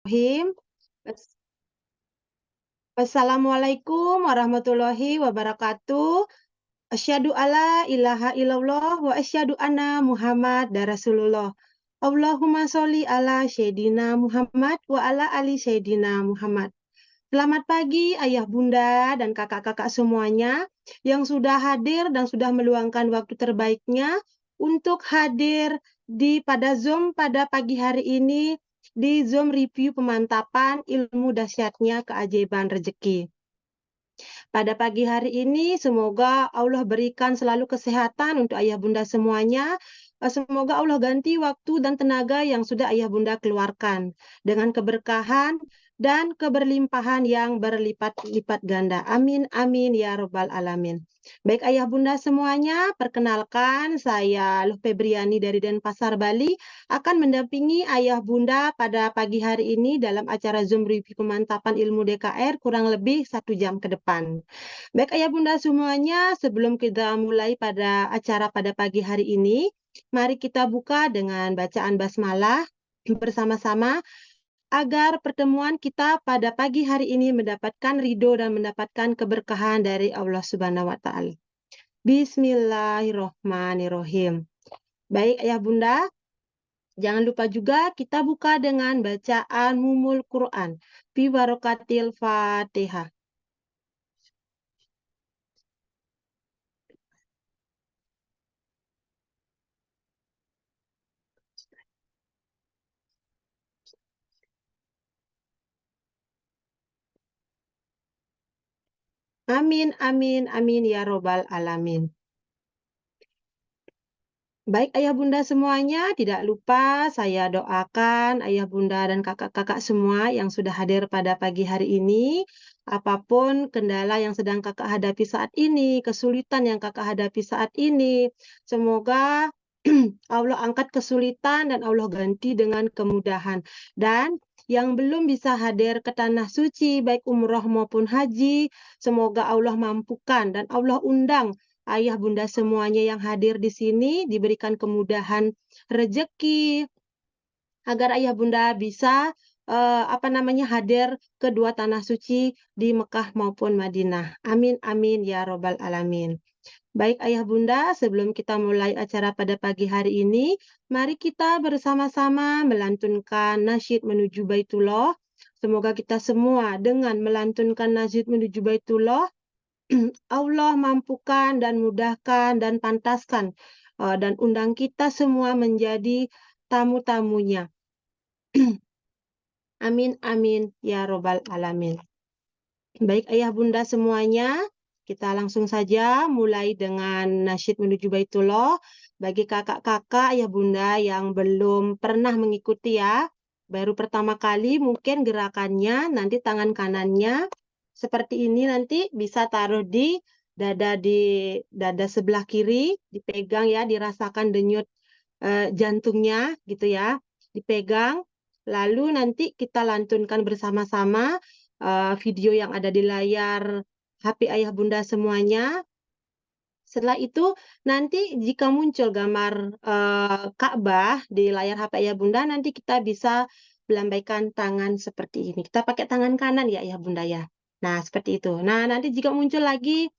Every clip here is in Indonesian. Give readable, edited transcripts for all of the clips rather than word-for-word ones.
Bismillahirrahmanirrahim. Assalamualaikum warahmatullahi wabarakatuh. Asyhadu alla ilaha illallah wa asyhadu anna Muhammad Rasulullah. Allahumma sholli ala Sayyidina Muhammad wa ala ali Sayyidina Muhammad. Selamat pagi ayah bunda dan kakak-kakak semuanya yang sudah hadir dan sudah meluangkan waktu terbaiknya untuk hadir pada Zoom pada pagi hari ini di Zoom review pemantapan ilmu dahsyatnya keajaiban rezeki. Pada pagi hari ini semoga Allah berikan selalu kesehatan untuk ayah bunda semuanya. Semoga Allah ganti waktu dan tenaga yang sudah ayah bunda keluarkan dengan keberkahan dan keberlimpahan yang berlipat-lipat ganda. Amin, amin, ya robbal alamin. Baik ayah bunda semuanya, perkenalkan saya Luh Febriani dari Denpasar, Bali, akan mendampingi ayah bunda pada pagi hari ini dalam acara Zoom review pemantapan ilmu DKR kurang lebih 1 jam ke depan. Baik ayah bunda semuanya, sebelum kita mulai pada acara pada pagi hari ini, mari kita buka dengan bacaan basmalah bersama-sama agar pertemuan kita pada pagi hari ini mendapatkan ridho dan mendapatkan keberkahan dari Allah Subhanahu wa Ta'ala. Bismillahirrahmanirrahim. Baik ayah bunda, jangan lupa juga kita buka dengan bacaan Mumul Quran fi barokatil Fatihah. Amin, amin, amin, ya robbal alamin. Baik ayah bunda semuanya, tidak lupa saya doakan ayah bunda dan kakak-kakak semua yang sudah hadir pada pagi hari ini, apapun kendala yang sedang kakak hadapi saat ini, kesulitan yang kakak hadapi saat ini, semoga Allah angkat kesulitan dan Allah ganti dengan kemudahan. Dan yang belum bisa hadir ke tanah suci, baik umroh maupun haji, semoga Allah mampukan dan Allah undang ayah bunda semuanya yang hadir di sini diberikan kemudahan rezeki agar ayah bunda bisa hadir ke dua tanah suci di Mekah maupun Madinah. Amin amin ya robbal alamin. Baik ayah bunda, sebelum kita mulai acara pada pagi hari ini, mari kita bersama-sama melantunkan nasyid menuju Baitullah. Semoga kita semua dengan melantunkan nasyid menuju Baitullah Allah mampukan dan mudahkan dan pantaskan dan undang kita semua menjadi tamu-tamunya. Amin, amin, ya robbal alamin. Baik ayah bunda semuanya, kita langsung saja mulai dengan nasyid menuju Baitullah. Bagi kakak-kakak ayah bunda yang belum pernah mengikuti ya, baru pertama kali mungkin gerakannya, nanti tangan kanannya seperti ini nanti bisa taruh di dada sebelah kiri, dipegang ya, dirasakan denyut jantungnya gitu ya, dipegang. Lalu nanti kita lantunkan bersama-sama video yang ada di layar HP ayah bunda semuanya. Setelah itu nanti jika muncul gambar Ka'bah di layar HP ayah bunda, nanti kita bisa melambaikan tangan seperti ini. Kita pakai tangan kanan ya ayah bunda ya. Nah seperti itu. Nah nanti jika muncul lagi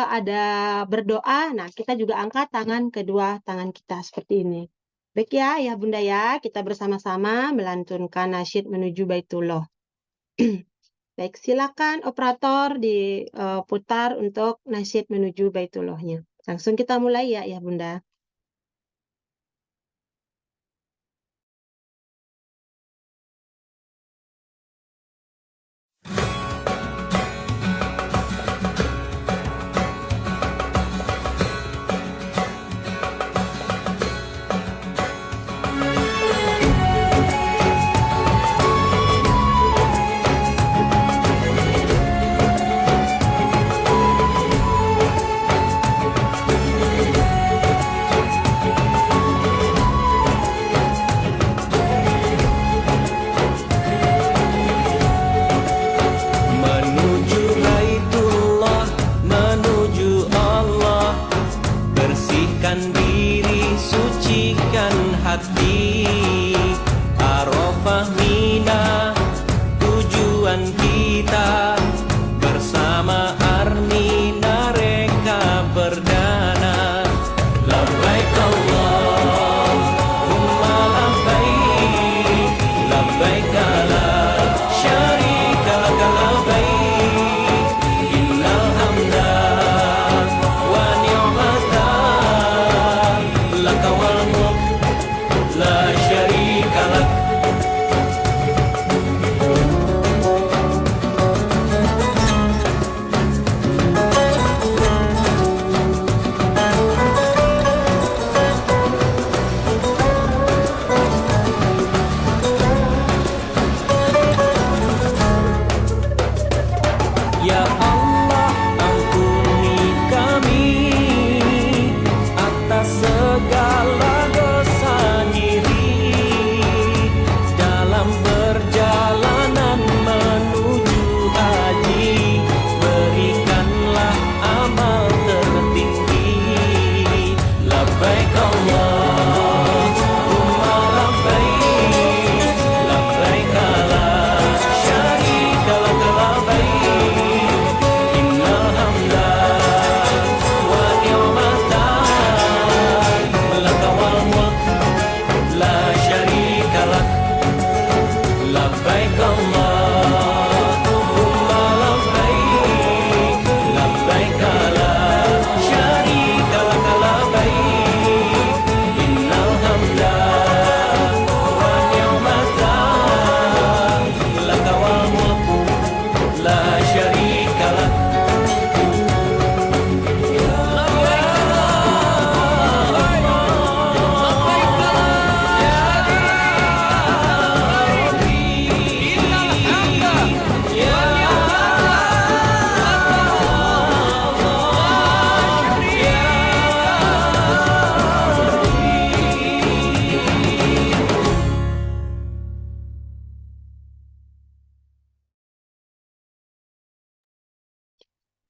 ada berdoa, nah kita juga angkat kedua tangan kita seperti ini. Baik ya ayah bunda ya, kita bersama-sama melantunkan nasyid menuju Baitullah. Baik, silakan operator diputar untuk nasyid menuju Baitullahnya. Langsung kita mulai ya bunda.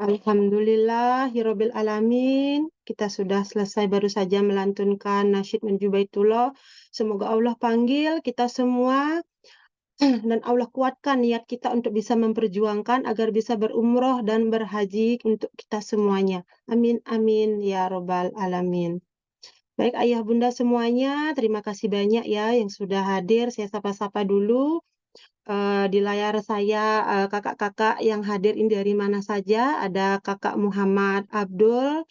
Alhamdulillahirabbil alamin. Kita sudah selesai baru saja melantunkan nasyid menuju Baitullah. Semoga Allah panggil kita semua dan Allah kuatkan niat kita untuk bisa memperjuangkan agar bisa berumroh dan berhaji untuk kita semuanya. Amin amin ya robbal alamin. Baik ayah bunda semuanya, terima kasih banyak ya yang sudah hadir. Saya sapa-sapa dulu. Di layar saya kakak-kakak yang hadir ini dari mana saja. Ada Kakak Muhammad Abdul,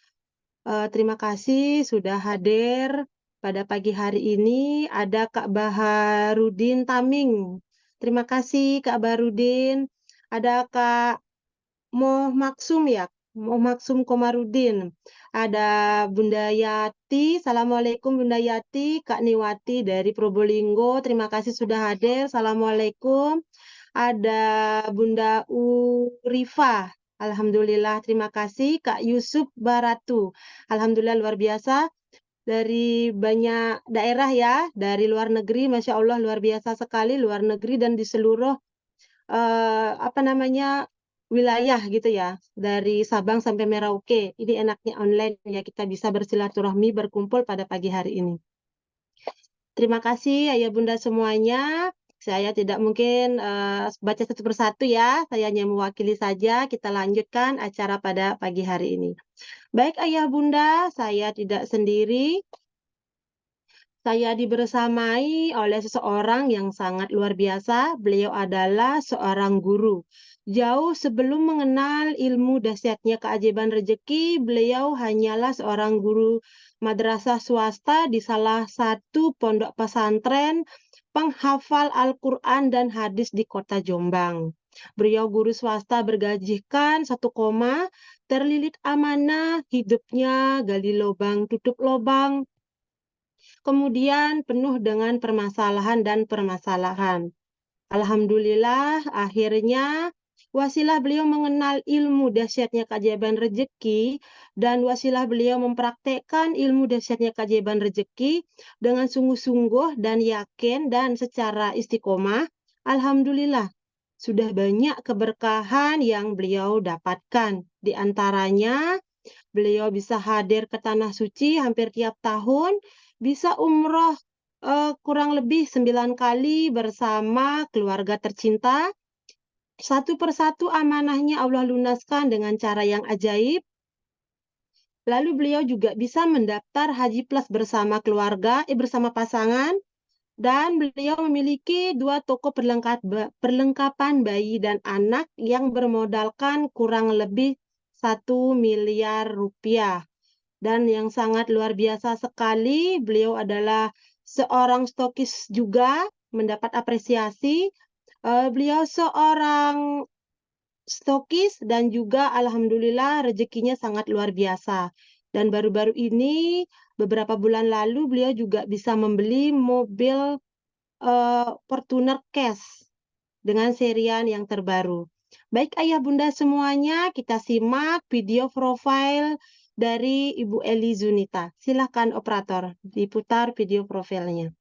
terima kasih sudah hadir pada pagi hari ini. Ada Kak Baharudin Taming, terima kasih Kak Baharudin. Ada Kak Maksum ya, Maksum Komarudin. Ada Bunda Yati, Assalamualaikum Bunda Yati, Kak Niwati dari Probolinggo, terima kasih sudah hadir, Assalamualaikum. Ada Bunda Urifa, Alhamdulillah, terima kasih. Kak Yusuf Baratu, Alhamdulillah luar biasa. Dari banyak daerah ya, dari luar negeri, Masya Allah luar biasa sekali, luar negeri dan di seluruh wilayah gitu ya, dari Sabang sampai Merauke. Ini enaknya online ya, kita bisa bersilaturahmi, berkumpul pada pagi hari ini. Terima kasih ayah bunda semuanya. Saya tidak mungkin baca satu persatu ya, saya hanya mewakili saja. Kita lanjutkan acara pada pagi hari ini. Baik ayah bunda, saya tidak sendiri. Saya dibersamai oleh seseorang yang sangat luar biasa. Beliau adalah seorang guru. Jauh sebelum mengenal ilmu dahsyatnya keajaiban rezeki, beliau hanyalah seorang guru madrasah swasta di salah satu pondok pesantren penghafal Al-Quran dan hadis di kota Jombang. Beliau guru swasta bergajikan 1 koma, terlilit amanah, hidupnya gali lubang, tutup lubang, kemudian penuh dengan permasalahan dan permasalahan. Alhamdulillah, akhirnya wasilah beliau mengenal ilmu dahsyatnya keajaiban rezeki dan wasilah beliau mempraktekkan ilmu dahsyatnya keajaiban rezeki dengan sungguh-sungguh dan yakin dan secara istiqomah. Alhamdulillah, sudah banyak keberkahan yang beliau dapatkan. Di antaranya, beliau bisa hadir ke Tanah Suci hampir tiap tahun, bisa umroh kurang lebih 9 kali bersama keluarga tercinta. Satu persatu amanahnya Allah lunaskan dengan cara yang ajaib. Lalu beliau juga bisa mendaftar Haji Plus bersama keluarga, bersama pasangan. Dan beliau memiliki 2 toko perlengkapan bayi dan anak yang bermodalkan kurang lebih 1 miliar rupiah. Dan yang sangat luar biasa sekali, beliau adalah seorang stokis juga, mendapat apresiasi. Beliau seorang stokis dan juga alhamdulillah rezekinya sangat luar biasa. Dan baru-baru ini, beberapa bulan lalu beliau juga bisa membeli mobil Fortuner Cash dengan serian yang terbaru. Baik ayah bunda semuanya, kita simak video profil dari Ibu Eli Zunita. Silakan operator, diputar video profilnya.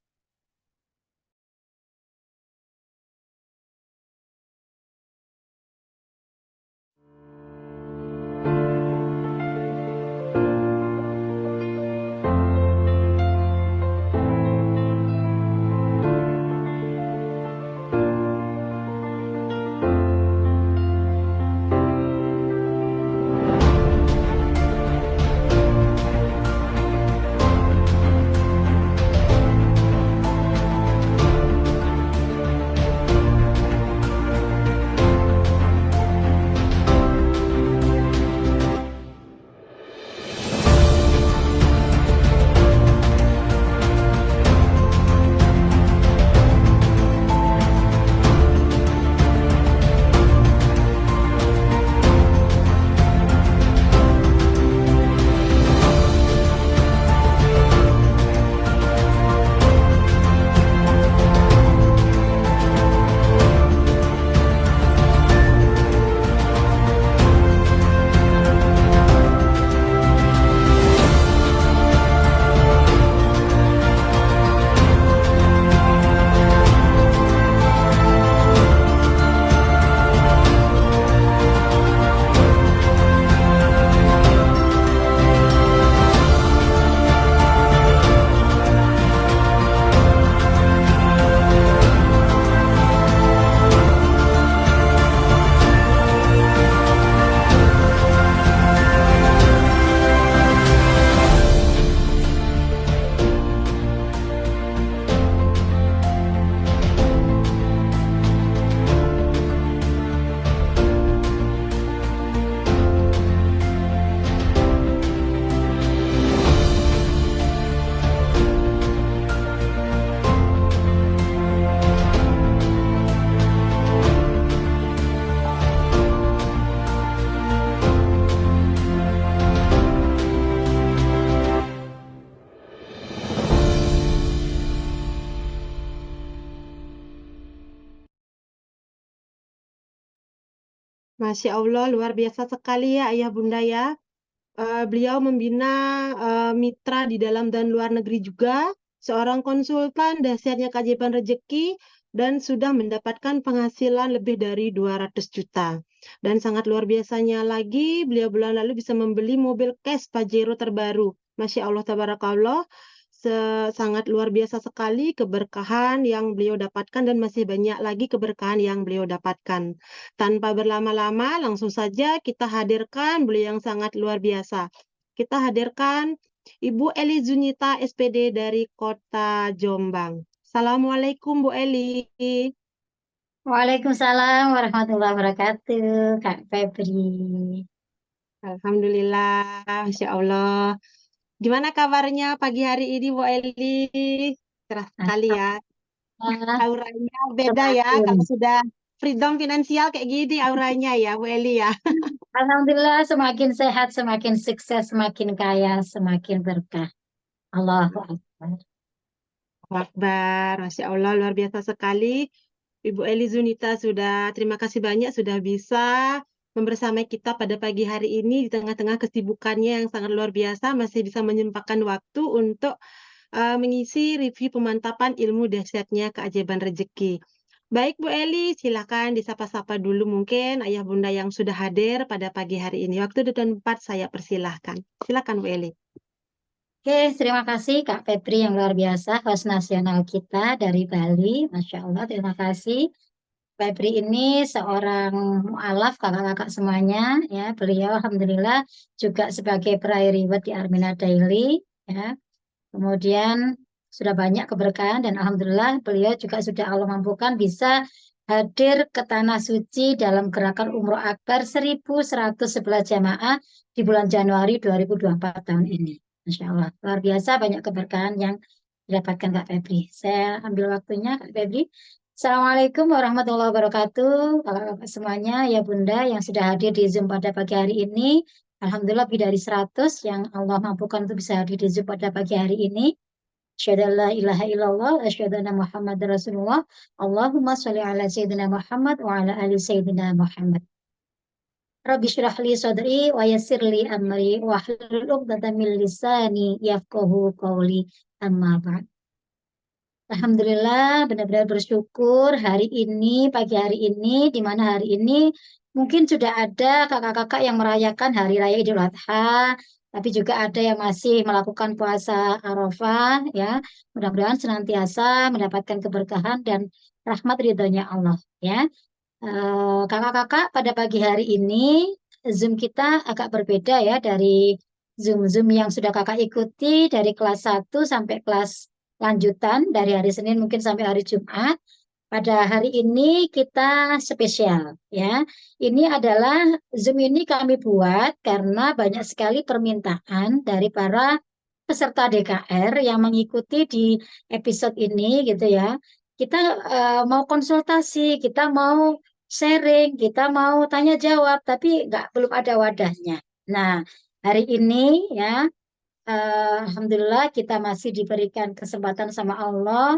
Masya Allah, luar biasa sekali ya ayah bunda ya. Beliau membina mitra di dalam dan luar negeri juga, seorang konsultan dahsyatnya keajaiban rezeki, dan sudah mendapatkan penghasilan lebih dari 200 juta. Dan sangat luar biasanya lagi, beliau bulan lalu bisa membeli mobil cash Pajero terbaru. Masya Allah, tabarakallah. Sangat luar biasa sekali keberkahan yang beliau dapatkan dan masih banyak lagi keberkahan yang beliau dapatkan. Tanpa berlama-lama, langsung saja kita hadirkan beliau yang sangat luar biasa. Kita hadirkan Ibu Eli Zunita, SPD dari Kota Jombang. Assalamualaikum Bu Eli. Waalaikumsalam warahmatullahi wabarakatuh, Kak Febri. Alhamdulillah, Masya Allah. Gimana kabarnya pagi hari ini Bu Eli? Cerah sekali ya. Alhamdulillah, Auranya beda ya kalau semakin. sudah freedom finansial kayak gini auranya ya Bu Eli ya. Alhamdulillah, semakin sehat, semakin sukses, semakin kaya, semakin berkah. Allahu Akbar. Allahu Akbar, Masya Allah luar biasa sekali. Ibu Eli Zunita sudah, terima kasih banyak sudah bisa membersamai kita pada pagi hari ini di tengah-tengah kesibukannya yang sangat luar biasa, masih bisa menyempatkan waktu untuk mengisi review pemantapan ilmu dahsyatnya keajaiban rezeki. Baik Bu Eli, silakan disapa-sapa dulu mungkin ayah bunda yang sudah hadir pada pagi hari ini. Waktu dan tempat saya persilahkan. Silakan Bu Eli. Oke, terima kasih Kak Febri yang luar biasa, host nasional kita dari Bali. Masya Allah, terima kasih. Febri ini seorang mualaf kakak-kakak semuanya, ya. Beliau Alhamdulillah juga sebagai peraih reward di Armina Daily, ya. Kemudian sudah banyak keberkahan dan alhamdulillah beliau juga sudah Allah mampukan bisa hadir ke tanah suci dalam gerakan Umroh Akbar 1111 jamaah di bulan Januari 2024 tahun ini. Masya Allah, luar biasa banyak keberkahan yang didapatkan Kak Febri. Saya ambil waktunya Kak Febri. Assalamualaikum warahmatullahi wabarakatuh. Kakak-kakak semuanya, ya Bunda yang sudah hadir di Zoom pada pagi hari ini. Alhamdulillah lebih dari 100 yang Allah mampukan untuk bisa hadir di Zoom pada pagi hari ini. Asyhadu an la ilaha illallah, asyhadu anna Muhammad Rasulullah. Allahumma sholli ala Sayyidina Muhammad wa ala ali Sayyidina Muhammad. Rabbi syrah li sadri wa yassir li amri wa hlul 'uqdatam min lisani yafqahu qawli. Amma ba'd. Alhamdulillah, benar-benar bersyukur hari ini, pagi hari ini, di mana hari ini mungkin sudah ada kakak-kakak yang merayakan Hari Raya Idul Adha, tapi juga ada yang masih melakukan puasa Arafah, ya. Mudah-mudahan senantiasa mendapatkan keberkahan dan rahmat ridhonya Allah, ya. Kakak-kakak, pada pagi hari ini Zoom kita agak berbeda ya dari Zoom-Zoom yang sudah kakak ikuti dari kelas 1 sampai kelas lanjutan dari hari Senin mungkin sampai hari Jumat. Pada hari ini kita spesial ya. Ini adalah Zoom ini kami buat karena banyak sekali permintaan dari para peserta DKR yang mengikuti di episode ini gitu ya. Kita mau konsultasi, kita mau sharing, kita mau tanya jawab, tapi belum ada wadahnya. Nah, hari ini ya, Alhamdulillah kita masih diberikan kesempatan sama Allah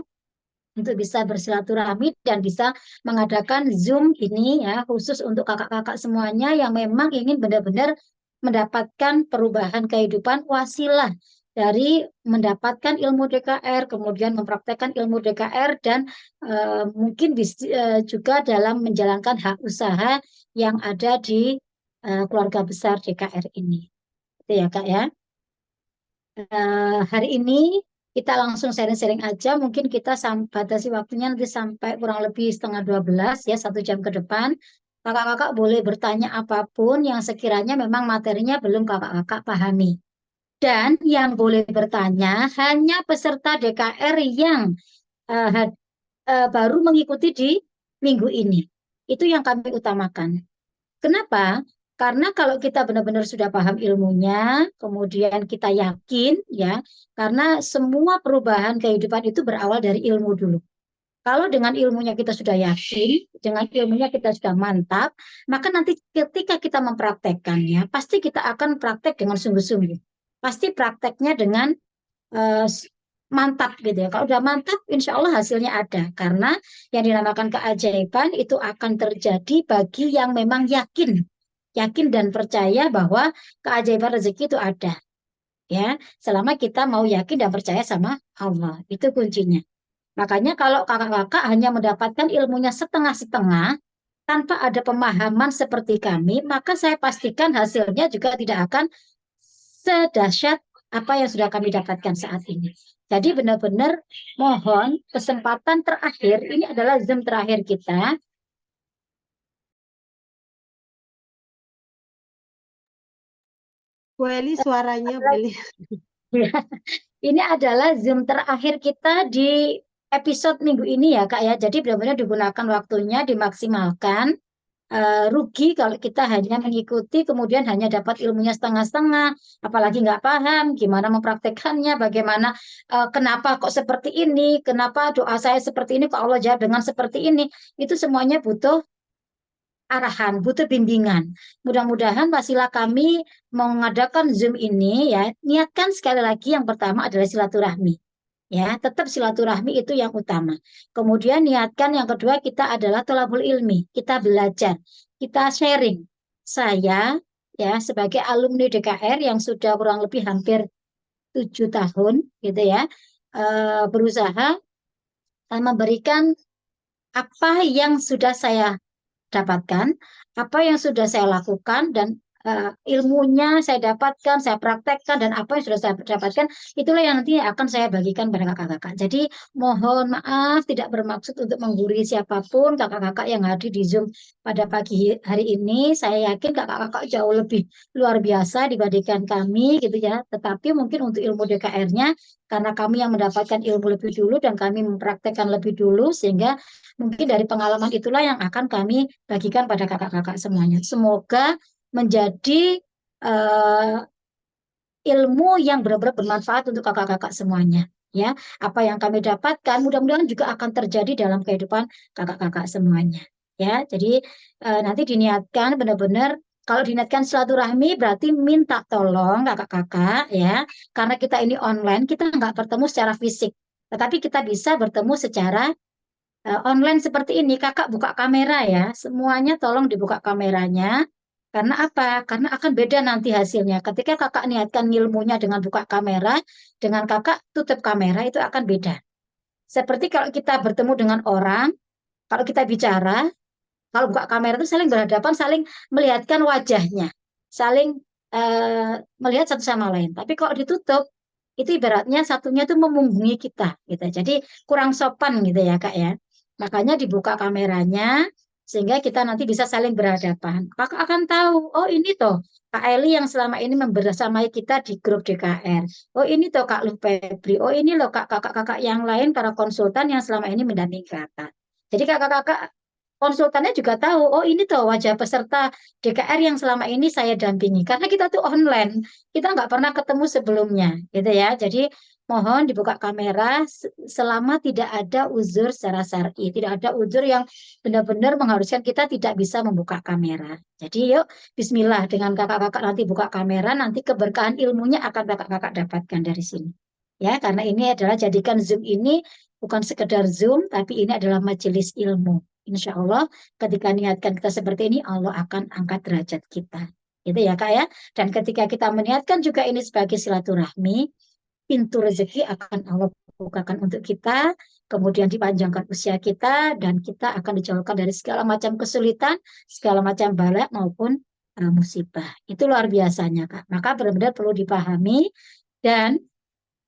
untuk bisa bersilaturahmi dan bisa mengadakan Zoom ini ya khusus untuk kakak-kakak semuanya yang memang ingin benar-benar mendapatkan perubahan kehidupan wasilah dari mendapatkan ilmu DKR, kemudian mempraktekkan ilmu DKR dan mungkin juga dalam menjalankan hak usaha yang ada di keluarga besar DKR ini. Itu ya Kak ya. Hari ini kita langsung sharing-sharing aja. Mungkin kita batasi waktunya nanti sampai kurang lebih setengah 12 ya, 1 jam ke depan. Kakak-kakak boleh bertanya apapun yang sekiranya memang materinya belum kakak-kakak pahami. Dan yang boleh bertanya hanya peserta DKR yang baru mengikuti di minggu ini. Itu yang kami utamakan. Kenapa? Karena kalau kita benar-benar sudah paham ilmunya, kemudian kita yakin ya, karena semua perubahan kehidupan itu berawal dari ilmu dulu. Kalau dengan ilmunya kita sudah yakin, dengan ilmunya kita sudah mantap, maka nanti ketika kita mempraktekkannya, pasti kita akan praktek dengan sungguh-sungguh. Pasti prakteknya dengan eh, mantap gitu ya. Kalau udah mantap, insya Allah hasilnya ada. Karena yang dinamakan keajaiban itu akan terjadi bagi yang memang yakin, yakin dan percaya bahwa keajaiban rezeki itu ada. Ya, selama kita mau yakin dan percaya sama Allah, itu kuncinya. Makanya kalau kakak-kakak hanya mendapatkan ilmunya setengah-setengah, tanpa ada pemahaman seperti kami, maka saya pastikan hasilnya juga tidak akan sedahsyat apa yang sudah kami dapatkan saat ini. Jadi benar-benar mohon kesempatan terakhir, ini adalah Zoom terakhir kita. Bu Eli suaranya Bu Eli. Ini adalah Zoom terakhir kita di episode minggu ini ya Kak ya. Jadi benar-benar digunakan waktunya, dimaksimalkan. Rugi kalau kita hanya mengikuti kemudian hanya dapat ilmunya setengah-setengah, apalagi nggak paham gimana mempraktekannya, bagaimana kenapa kok seperti ini, kenapa doa saya seperti ini, kok Allah jawab dengan seperti ini, itu semuanya butuh arahan, butuh bimbingan. Mudah-mudahan wasilah kami mengadakan Zoom ini ya, niatkan sekali lagi yang pertama adalah silaturahmi. Ya, tetap silaturahmi itu yang utama. Kemudian niatkan yang kedua kita adalah thalabul ilmi, kita belajar, kita sharing. Saya ya sebagai alumni DKR yang sudah kurang lebih hampir 7 tahun gitu ya, berusaha memberikan apa yang sudah saya dapatkan, apa yang sudah saya lakukan dan ilmunya saya dapatkan, saya praktekkan, dan apa yang sudah saya dapatkan, itulah yang nanti akan saya bagikan pada kakak-kakak. Jadi mohon maaf, tidak bermaksud untuk menggurui siapapun, kakak-kakak yang hadir di Zoom pada pagi hari ini. Saya yakin kakak-kakak jauh lebih luar biasa dibandingkan kami, gitu ya. Tetapi mungkin untuk ilmu DKR-nya, karena kami yang mendapatkan ilmu lebih dulu dan kami mempraktekkan lebih dulu, sehingga mungkin dari pengalaman itulah yang akan kami bagikan pada kakak-kakak semuanya. Semoga menjadi eh, ilmu yang benar-benar bermanfaat untuk kakak-kakak semuanya. Ya, apa yang kami dapatkan mudah-mudahan juga akan terjadi dalam kehidupan kakak-kakak semuanya. Ya, jadi nanti diniatkan benar-benar, kalau diniatkan silaturahmi berarti minta tolong kakak-kakak ya, karena kita ini online, kita nggak bertemu secara fisik, tetapi kita bisa bertemu secara online seperti ini. Kakak buka kamera ya, semuanya tolong dibuka kameranya. Karena apa? Karena akan beda nanti hasilnya. Ketika kakak niatkan ilmunya dengan buka kamera, dengan kakak tutup kamera itu akan beda. Seperti kalau kita bertemu dengan orang, kalau kita bicara, kalau buka kamera itu saling berhadapan, saling melihatkan wajahnya, saling melihat satu sama lain. Tapi kalau ditutup, itu ibaratnya satunya itu memunggungi kita, gitu. Jadi kurang sopan gitu ya kak ya. Makanya dibuka kameranya sehingga kita nanti bisa saling berhadapan. Kakak akan tahu, oh ini toh Kak Eli yang selama ini membersamai kita di grup DKR. Oh ini toh Kak Lu Febri. Oh ini loh kakak-kakak yang lain para konsultan yang selama ini mendampingi kakak. Jadi kakak-kakak konsultannya juga tahu, oh ini tuh wajah peserta DKR yang selama ini saya dampingi. Karena kita tuh online, kita nggak pernah ketemu sebelumnya, gitu ya. Jadi mohon dibuka kamera selama tidak ada uzur secara syar'i, tidak ada uzur yang benar-benar mengharuskan kita tidak bisa membuka kamera. Jadi yuk, Bismillah dengan kakak-kakak nanti buka kamera, nanti keberkahan ilmunya akan kakak-kakak dapatkan dari sini. Ya, karena ini adalah jadikan Zoom ini bukan sekedar Zoom, tapi ini adalah majelis ilmu. Insya Allah ketika niatkan kita seperti ini, Allah akan angkat derajat kita. Gitu ya Kak ya. Dan ketika kita meniatkan juga ini sebagai silaturahmi, pintu rezeki akan Allah bukakan untuk kita, kemudian dipanjangkan usia kita, dan kita akan dijauhkan dari segala macam kesulitan, segala macam bala maupun musibah. Itu luar biasanya Kak. Maka benar-benar perlu dipahami, dan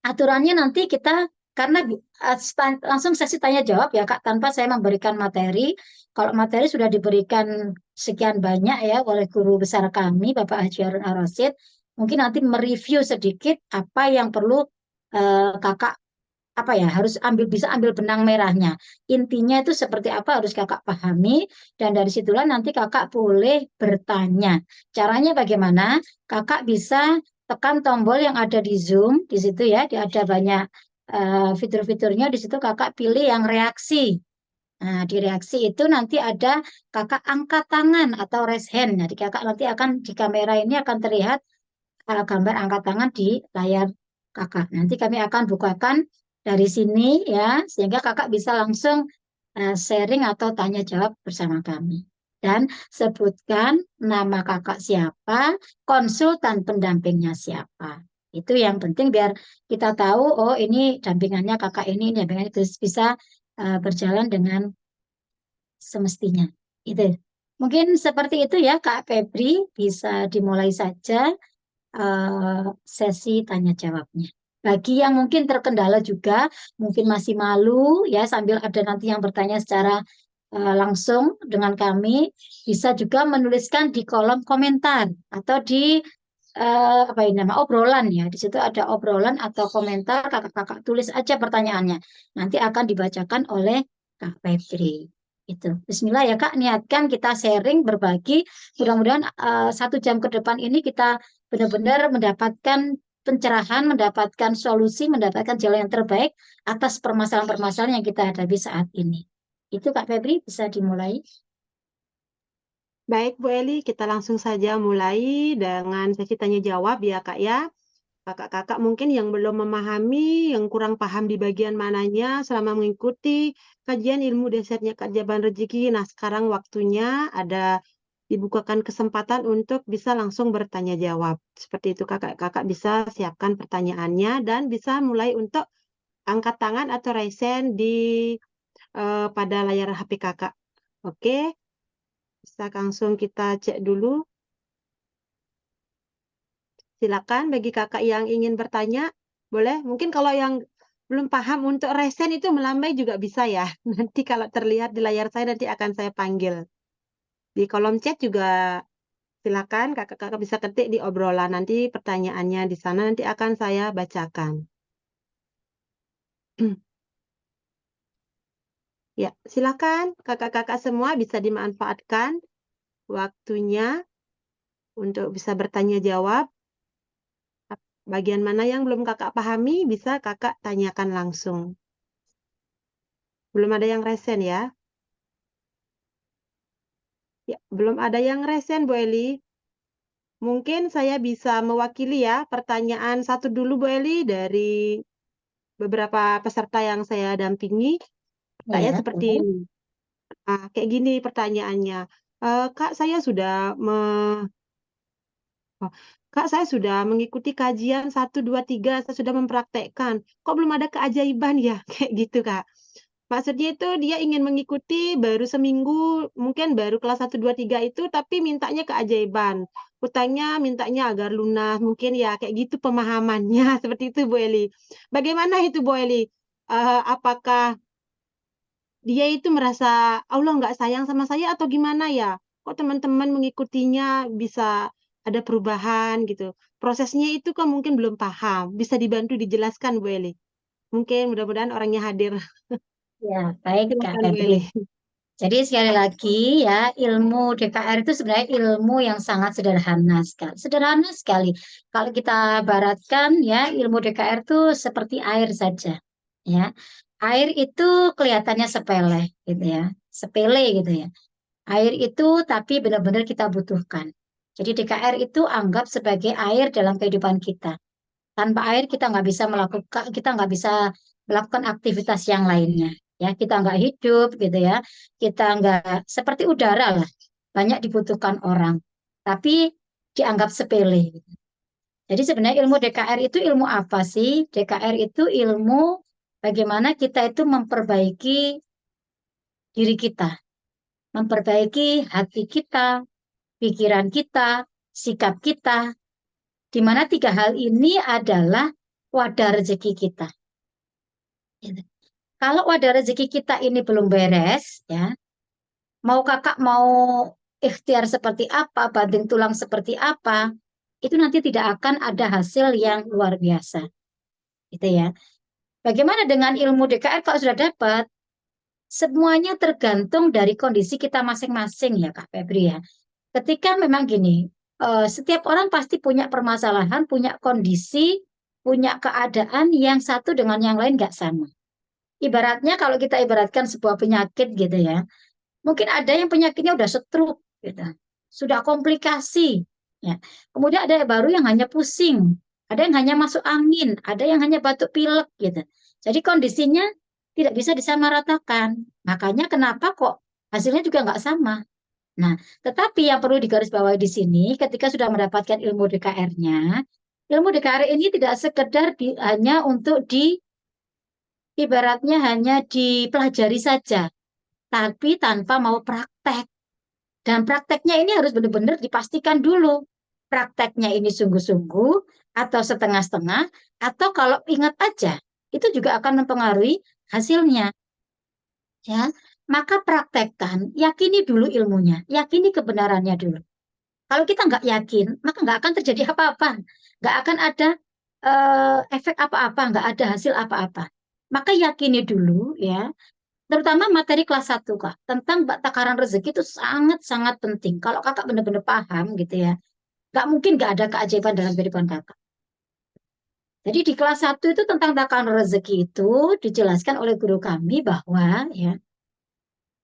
aturannya nanti kita, karena langsung sesi tanya jawab ya Kak, tanpa saya memberikan materi. Kalau materi sudah diberikan sekian banyak ya oleh guru besar kami, Bapak Haji Harun Ar-Rasyid, mungkin nanti mereview sedikit apa yang perlu Kakak, apa ya, harus bisa ambil benang merahnya. Intinya itu seperti apa harus Kakak pahami, dan dari situlah nanti Kakak boleh bertanya. Caranya bagaimana? Kakak bisa tekan tombol yang ada di Zoom, di situ ya, ada banyak fitur-fiturnya, di situ Kakak pilih yang reaksi. Nah, di reaksi itu nanti ada Kakak angkat tangan atau raise hand. Jadi Kakak nanti akan di kamera ini akan terlihat gambar angkat tangan di layar Kakak. Nanti kami akan bukakan dari sini ya, sehingga Kakak bisa langsung sharing atau tanya jawab bersama kami. Dan sebutkan nama Kakak siapa, konsultan pendampingnya siapa. Itu yang penting biar kita tahu, oh ini dampingannya Kakak ini dampingannya itu bisa berjalan dengan semestinya. Itu. Mungkin seperti itu ya Kak Febri, bisa dimulai saja sesi tanya jawabnya. Bagi yang mungkin terkendala juga, mungkin masih malu ya, sambil ada nanti yang bertanya secara langsung dengan kami, bisa juga menuliskan di kolom komentar atau di apa ini nama obrolan ya. Di situ ada obrolan atau komentar, kakak-kakak tulis aja pertanyaannya. Nanti akan dibacakan oleh Kak Febri. Itu. Bismillah ya Kak, niatkan kita sharing, berbagi. Mudah-mudahan 1 jam ke depan ini kita benar-benar mendapatkan pencerahan, mendapatkan solusi, mendapatkan jalan yang terbaik atas permasalahan-permasalahan yang kita hadapi saat ini. Itu Kak Febri, bisa dimulai. Baik Bu Eli, kita langsung saja mulai dengan sesi tanya jawab ya Kak ya. Kakak-kakak mungkin yang belum memahami, yang kurang paham di bagian mananya selama mengikuti kajian ilmu dasarnya Kak Jaban Rezeki. Nah, sekarang waktunya ada dibukakan kesempatan untuk bisa langsung bertanya jawab. Seperti itu kakak-kakak bisa siapkan pertanyaannya dan bisa mulai untuk angkat tangan atau raise hand di pada layar HP kakak. Oke, bisa langsung kita cek dulu. Silakan bagi kakak yang ingin bertanya, boleh. Mungkin kalau yang belum paham untuk resen itu melambai juga bisa ya. Nanti kalau terlihat di layar saya nanti akan saya panggil. Di kolom chat juga silakan kakak-kakak bisa ketik di obrolan, nanti pertanyaannya di sana nanti akan saya bacakan. Ya, silakan kakak-kakak semua bisa dimanfaatkan waktunya untuk bisa bertanya jawab. Bagian mana yang belum kakak pahami bisa kakak tanyakan langsung. Belum ada yang resen ya? Ya, belum ada yang resen Bu Eli. Mungkin saya bisa mewakili ya pertanyaan satu dulu Bu Eli dari beberapa peserta yang saya dampingi. Kayak Ya, seperti boleh. ini. Kayak gini pertanyaannya, "Kak, saya sudah oh, Kak, saya sudah mengikuti kajian 1, 2, 3, saya sudah mempraktekkan, kok belum ada keajaiban ya?" Kayak gitu, Kak. Maksudnya itu dia ingin mengikuti baru seminggu, mungkin baru kelas 1, 2, 3 itu, tapi mintanya keajaiban. Hutangnya mintanya agar lunas, mungkin ya kayak gitu pemahamannya, seperti itu Bu Eli. Bagaimana itu Bu Eli? Apakah dia itu merasa Allah nggak sayang sama saya atau gimana ya? Kok teman-teman mengikutinya bisa ada perubahan gitu. Prosesnya itu kan mungkin belum paham, bisa dibantu dijelaskan Bu Eli? Mungkin mudah-mudahan orangnya hadir. Ya, baik Kak Silakan Bu Febri. Eli. Jadi sekali lagi ya, ilmu DKR itu sebenarnya ilmu yang sangat sederhana sekali. Sederhana sekali. Kalau kita baratkan ya, ilmu DKR itu seperti air saja. Ya, air itu kelihatannya sepele gitu ya, sepele gitu ya. Air itu tapi benar-benar kita butuhkan. Jadi DKR itu anggap sebagai air dalam kehidupan kita. Tanpa air kita nggak bisa melakukan aktivitas yang lainnya. Ya, kita nggak hidup gitu ya. Kita nggak seperti udara lah. Banyak dibutuhkan orang. Tapi dianggap sepele, gitu. Jadi sebenarnya ilmu DKR itu ilmu apa sih? DKR itu ilmu bagaimana kita itu memperbaiki diri kita, memperbaiki hati kita, pikiran kita, sikap kita, di mana tiga hal ini adalah wadah rezeki kita. Gitu. Kalau wadah rezeki kita ini belum beres, ya, mau kakak mau ikhtiar seperti apa, banting tulang seperti apa, itu nanti tidak akan ada hasil yang luar biasa, gitu ya. Bagaimana dengan ilmu DKR kalau sudah dapat? Semuanya tergantung dari kondisi kita masing-masing ya Kak Febri ya. Ketika memang gini, setiap orang pasti punya permasalahan, punya kondisi, punya keadaan yang satu dengan yang lain nggak sama. Ibaratnya kalau kita ibaratkan sebuah penyakit gitu ya, mungkin ada yang penyakitnya udah stroke gitu, sudah komplikasi, ya. Kemudian ada yang baru yang hanya pusing, ada yang hanya masuk angin, ada yang hanya batuk pilek gitu. Jadi kondisinya tidak bisa disamaratakan. Makanya kenapa kok hasilnya juga nggak sama. Nah, tetapi yang perlu digarisbawahi di sini, ketika sudah mendapatkan ilmu DKR-nya, ilmu DKR ini tidak sekedar hanya untuk ibaratnya hanya dipelajari saja, tapi tanpa mau praktek. Dan prakteknya ini harus benar-benar dipastikan dulu. Prakteknya ini sungguh-sungguh atau setengah-setengah, atau kalau ingat aja, itu juga akan mempengaruhi hasilnya. Ya, maka praktekkan, yakini dulu ilmunya, yakini kebenarannya dulu. Kalau kita nggak yakin, maka nggak akan terjadi apa-apa, nggak akan ada efek apa-apa, nggak ada hasil apa-apa. Maka yakini dulu ya, terutama materi kelas 1 Kak, tentang takaran rezeki itu sangat-sangat penting. Kalau Kakak benar-benar paham gitu ya, nggak mungkin nggak ada keajaiban dalam kehidupan Kakak. Jadi di kelas 1 itu tentang takaran rezeki itu dijelaskan oleh guru kami bahwa ya,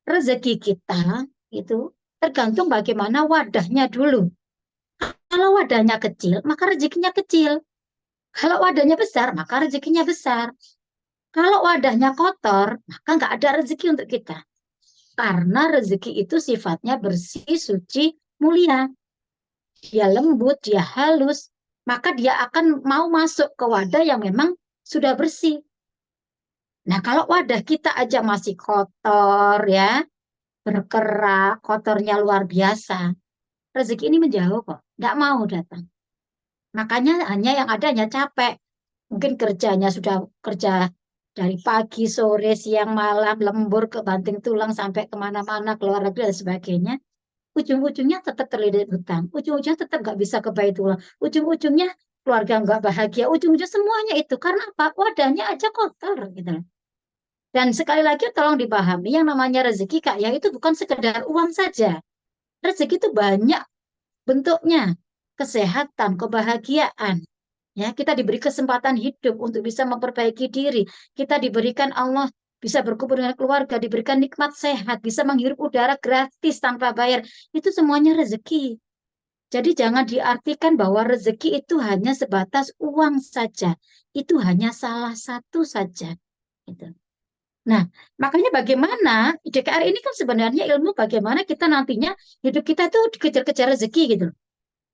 rezeki kita itu tergantung bagaimana wadahnya dulu. Kalau wadahnya kecil, maka rezekinya kecil. Kalau wadahnya besar, maka rezekinya besar. Kalau wadahnya kotor, maka nggak ada rezeki untuk kita. Karena rezeki itu sifatnya bersih, suci, mulia. Dia lembut, dia halus, maka dia akan mau masuk ke wadah yang memang sudah bersih. Nah, kalau wadah kita aja masih kotor ya, berkerak, kotornya luar biasa, rezeki ini menjauh kok, nggak mau datang. Makanya yang ada hanya capek. Mungkin kerjanya sudah kerja dari pagi, sore, siang, malam, lembur ke banting tulang sampai kemana-mana, ke luar negeri dan sebagainya. Ujung-ujungnya tetap terlilit hutang. Ujung-ujungnya tetap nggak bisa ke Baitullah. Ujung-ujungnya keluarga nggak bahagia. Ujung-ujungnya semuanya itu. Karena apa? Wadahnya aja kotor gitu loh. Dan sekali lagi tolong dipahami yang namanya rezeki Kak ya itu bukan sekedar uang saja. Rezeki itu banyak bentuknya. Kesehatan, kebahagiaan. Ya, kita diberi kesempatan hidup untuk bisa memperbaiki diri. Kita diberikan Allah bisa berkumpul dengan keluarga, diberikan nikmat sehat, bisa menghirup udara gratis tanpa bayar. Itu semuanya rezeki. Jadi jangan diartikan bahwa rezeki itu hanya sebatas uang saja. Itu hanya salah satu saja. Gitu. Nah, makanya bagaimana DKR ini kan sebenarnya ilmu bagaimana kita nantinya hidup kita tuh dikejar-kejar rezeki gitu.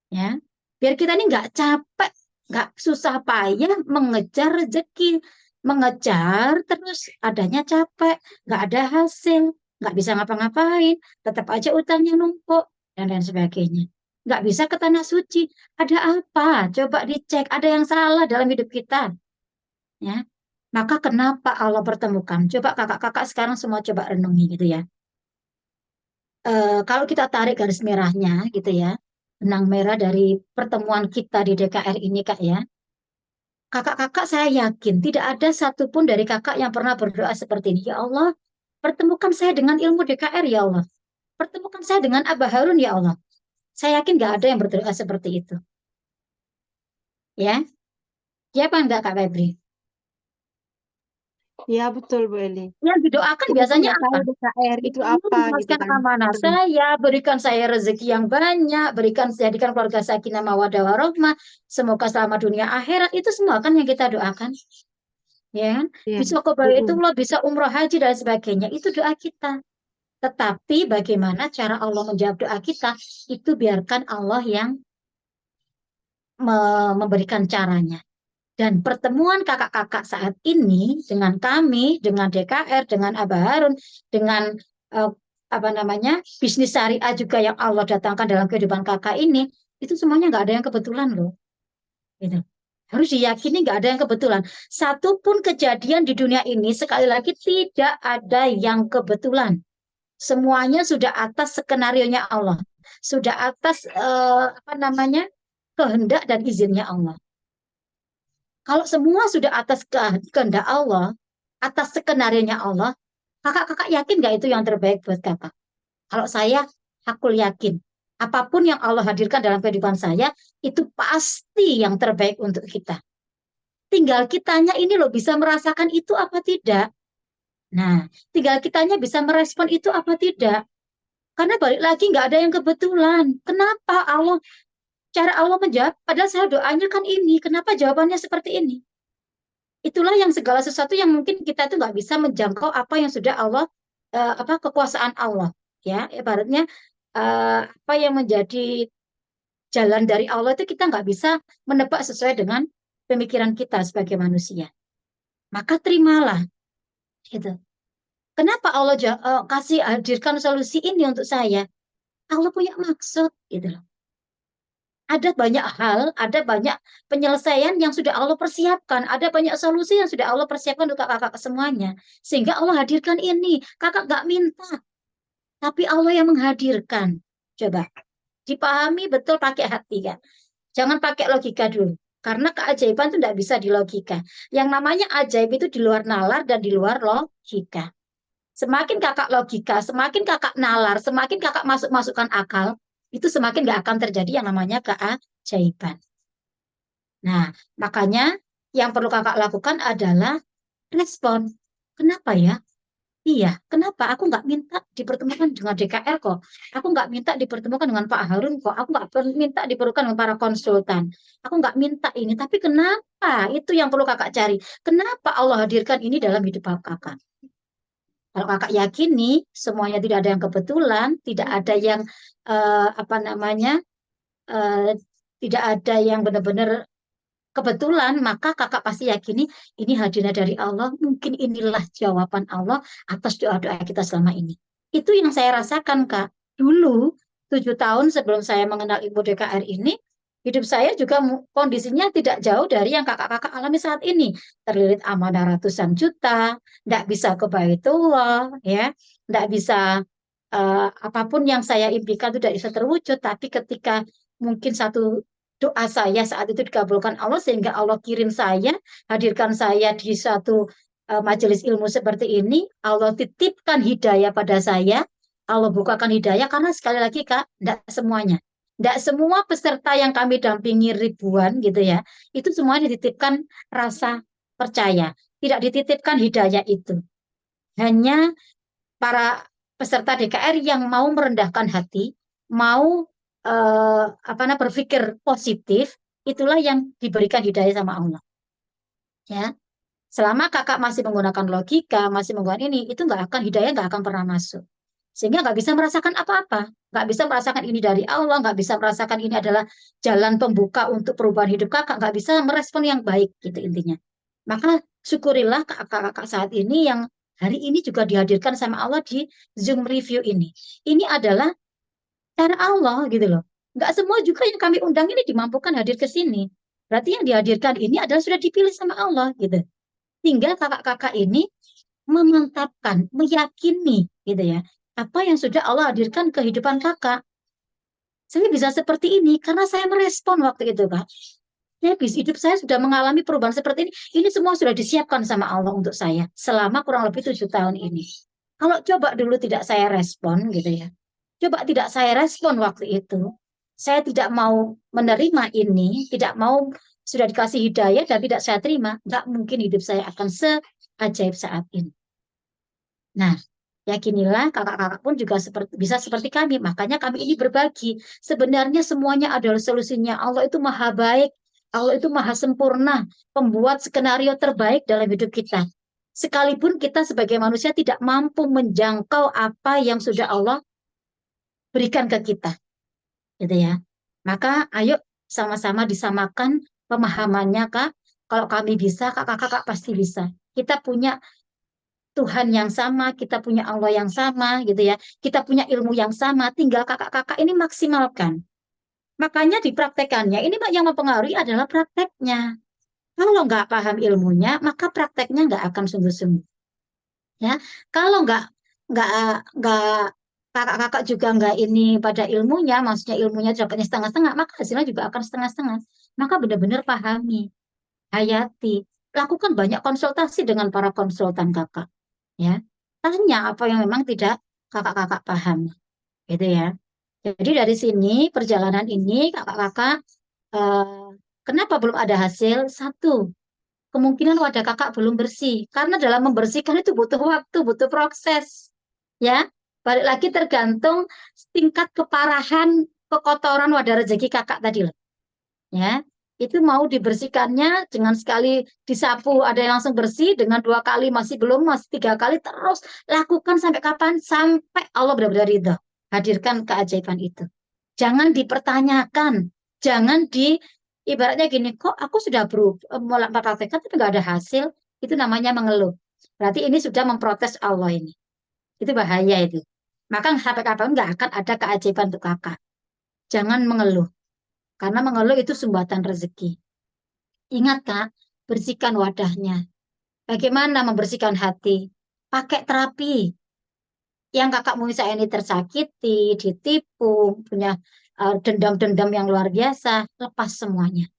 Ya, biar kita ini nggak capek, nggak susah payah mengejar rezeki, mengejar terus adanya capek, nggak ada hasil, nggak bisa ngapa-ngapain, tetap aja utangnya numpuk dan lain sebagainya. Nggak bisa ke tanah suci. Ada apa? Coba dicek. Ada yang salah dalam hidup kita, ya. Maka kenapa Allah pertemukan? Coba kakak-kakak sekarang semua coba renungi gitu ya. Kalau kita tarik garis merahnya gitu ya, benang merah dari pertemuan kita di DKR ini Kak ya. Kakak-kakak saya yakin tidak ada satupun dari kakak yang pernah berdoa seperti ini. Ya Allah, pertemukan saya dengan ilmu DKR ya Allah. Pertemukan saya dengan Abah Harun ya Allah. Saya yakin nggak ada yang berdoa seperti itu. Ya, ya apa enggak Kak Febri? Ya, betul Bu Eli. Yang didoakan Kita kan biasanya nggak tahu apa? DKR Ya itu Allah, apa gitu luaskan kan. amanah Hmm. saya, berikan saya rezeki yang banyak, jadikan keluarga sakinah mawaddah warahmah, semoga selamat dunia akhirat. Itu semua kan yang kita doakan, ya kan? Iya. Bisa ke Mm-mm. Baitullah, bisa umroh haji dan sebagainya. Itu doa kita. Tetapi bagaimana cara Allah menjawab doa kita, itu biarkan Allah yang memberikan caranya. Dan pertemuan kakak-kakak saat ini dengan kami, dengan DKR, dengan Abah Harun, dengan eh, apa namanya bisnis syariah juga yang Allah datangkan dalam kehidupan kakak ini, itu semuanya nggak ada yang kebetulan loh. Gitu. Harus diyakini nggak ada yang kebetulan. Satu pun kejadian di dunia ini sekali lagi tidak ada yang kebetulan. Semuanya sudah atas skenarionya Allah, sudah atas apa namanya kehendak dan izinnya Allah. Kalau semua sudah atas kehendak Allah, atas skenario-nya Allah, kakak-kakak yakin nggak itu yang terbaik buat kakak? Kalau saya, aku yakin. Apapun yang Allah hadirkan dalam kehidupan saya, itu pasti yang terbaik untuk kita. Tinggal kitanya ini loh bisa merasakan itu apa tidak. Nah, tinggal kitanya bisa merespon itu apa tidak. Karena balik lagi nggak ada yang kebetulan. Kenapa cara Allah menjawab? Padahal saya doanya kan ini. Kenapa jawabannya seperti ini? Itulah yang segala sesuatu yang mungkin kita itu nggak bisa menjangkau apa yang sudah Allah apa kekuasaan Allah ya ibaratnya apa yang menjadi jalan dari Allah itu kita nggak bisa menebak sesuai dengan pemikiran kita sebagai manusia maka terimalah gitu kenapa Allah kasih hadirkan solusi ini untuk saya Allah punya maksud gitu loh ada banyak hal, ada banyak penyelesaian yang sudah Allah persiapkan, ada banyak solusi yang sudah Allah persiapkan untuk kakak-kakak semuanya. Sehingga Allah hadirkan ini. Kakak nggak minta, tapi Allah yang menghadirkan. Coba, dipahami betul pakai hati kan. Jangan pakai logika dulu. Karena keajaiban itu tidak bisa dilogika. Yang namanya ajaib itu di luar nalar dan di luar logika. Semakin kakak logika, semakin kakak nalar, semakin kakak masuk-masukkan akal, itu semakin nggak akan terjadi yang namanya keajaiban. Nah, makanya yang perlu kakak lakukan adalah respon. Kenapa ya? Iya, kenapa? Aku nggak minta dipertemukan dengan DKR kok. Aku nggak minta dipertemukan dengan Pak Harun kok. Aku nggak minta dipertemukan dengan para konsultan. Aku nggak minta ini. Tapi kenapa? Itu yang perlu kakak cari. Kenapa Allah hadirkan ini dalam hidup kakak? Kalau kakak yakini semuanya tidak ada yang kebetulan, tidak ada yang apa namanya, eh, tidak ada yang benar-benar kebetulan, maka kakak pasti yakini ini hadirnya dari Allah. Mungkin inilah jawaban Allah atas doa-doa kita selama ini. Itu yang saya rasakan, Kak. Dulu, 7 tahun sebelum saya mengenal Ibu DKR ini, Hidup saya juga kondisinya tidak jauh dari yang kakak-kakak alami saat ini. Terlilit amanah ratusan juta, tidak bisa ke Baitullah, ya, tidak bisa apapun yang saya impikan itu tidak bisa terwujud. Tapi ketika mungkin satu doa saya saat itu dikabulkan Allah sehingga Allah kirim saya, hadirkan saya di suatu majelis ilmu seperti ini, Allah titipkan hidayah pada saya, Allah bukakan hidayah karena sekali lagi Kak, tidak semuanya. Tidak semua peserta yang kami dampingi ribuan gitu ya, itu semuanya dititipkan rasa percaya, tidak dititipkan hidayah itu. Hanya para peserta DKR yang mau merendahkan hati, mau berpikir positif, itulah yang diberikan hidayah sama Allah. Ya, selama kakak masih menggunakan logika, masih menggunakan ini, itu nggak akan hidayah nggak akan pernah masuk. Sehingga nggak bisa merasakan apa-apa, nggak bisa merasakan ini dari Allah, nggak bisa merasakan ini adalah jalan pembuka untuk perubahan hidup kakak, nggak bisa merespon yang baik gitu intinya. Maka syukurilah kakak-kakak saat ini yang hari ini juga dihadirkan sama Allah di Zoom review ini. Ini adalah cara Allah gitu loh. Nggak semua juga yang kami undang ini dimampukan hadir ke sini. Berarti yang dihadirkan ini adalah sudah dipilih sama Allah gitu. Tinggal kakak-kakak ini memantapkan, meyakini gitu ya. Apa yang sudah Allah hadirkan ke kehidupan kakak. Saya bisa seperti ini karena saya merespon waktu itu, Kak. Ya, hidup saya sudah mengalami perubahan seperti ini. Ini semua sudah disiapkan sama Allah untuk saya selama kurang lebih 7 tahun ini. Kalau coba dulu tidak saya respon gitu ya. Coba tidak saya respon waktu itu. Saya tidak mau menerima ini, tidak mau sudah dikasih hidayah dan tidak saya terima. Nggak mungkin hidup saya akan seajaib saat ini. Nah, yakinilah kakak-kakak pun juga bisa seperti kami. Makanya kami ini berbagi. Sebenarnya semuanya adalah solusinya. Allah itu maha baik. Allah itu maha sempurna. Pembuat skenario terbaik dalam hidup kita. Sekalipun kita sebagai manusia tidak mampu menjangkau apa yang sudah Allah berikan ke kita. Gitu ya. Maka ayo sama-sama disamakan pemahamannya, Kak. Kalau kami bisa, kakak-kakak pasti bisa. Kita punya Tuhan yang sama, kita punya Allah yang sama, gitu ya. Kita punya ilmu yang sama, tinggal kakak-kakak ini maksimalkan. Makanya dipraktekannya, ini yang mempengaruhi adalah prakteknya. Kalau nggak paham ilmunya, maka prakteknya nggak akan sungguh-sungguh. Ya, kalau nggak nggak kakak-kakak juga nggak ini pada ilmunya, maksudnya ilmunya dapatnya setengah-setengah, maka hasilnya juga akan setengah-setengah. Maka benar-benar pahami, hayati, lakukan banyak konsultasi dengan para konsultan kakak. Ya, tanya apa yang memang tidak kakak-kakak paham, gitu ya. Jadi dari sini perjalanan ini kakak-kakak eh, kenapa belum ada hasil? Satu, kemungkinan wadah kakak belum bersih karena dalam membersihkan itu butuh waktu, butuh proses, ya. Balik lagi tergantung tingkat keparahan kekotoran wadah rezeki kakak tadi loh, ya. Itu mau dibersihkannya dengan sekali disapu ada yang langsung bersih, dengan 2 kali masih belum, masih 3 kali, terus lakukan sampai kapan? Sampai Allah benar-benar ridho. Hadirkan keajaiban itu. Jangan dipertanyakan, jangan ibaratnya gini, kok aku sudah mempraktekkan tapi nggak ada hasil, itu namanya mengeluh. Berarti ini sudah memprotes Allah ini. Itu bahaya itu. Maka sampai kapan nggak akan ada keajaiban untuk kakak. Jangan mengeluh. Karena mengeluh itu sumbatan rezeki. Ingat Kak, bersihkan wadahnya. Bagaimana membersihkan hati? Pakai terapi. Yang kakakmu misalnya ini tersakiti, ditipu, punya dendam-dendam yang luar biasa, lepas semuanya.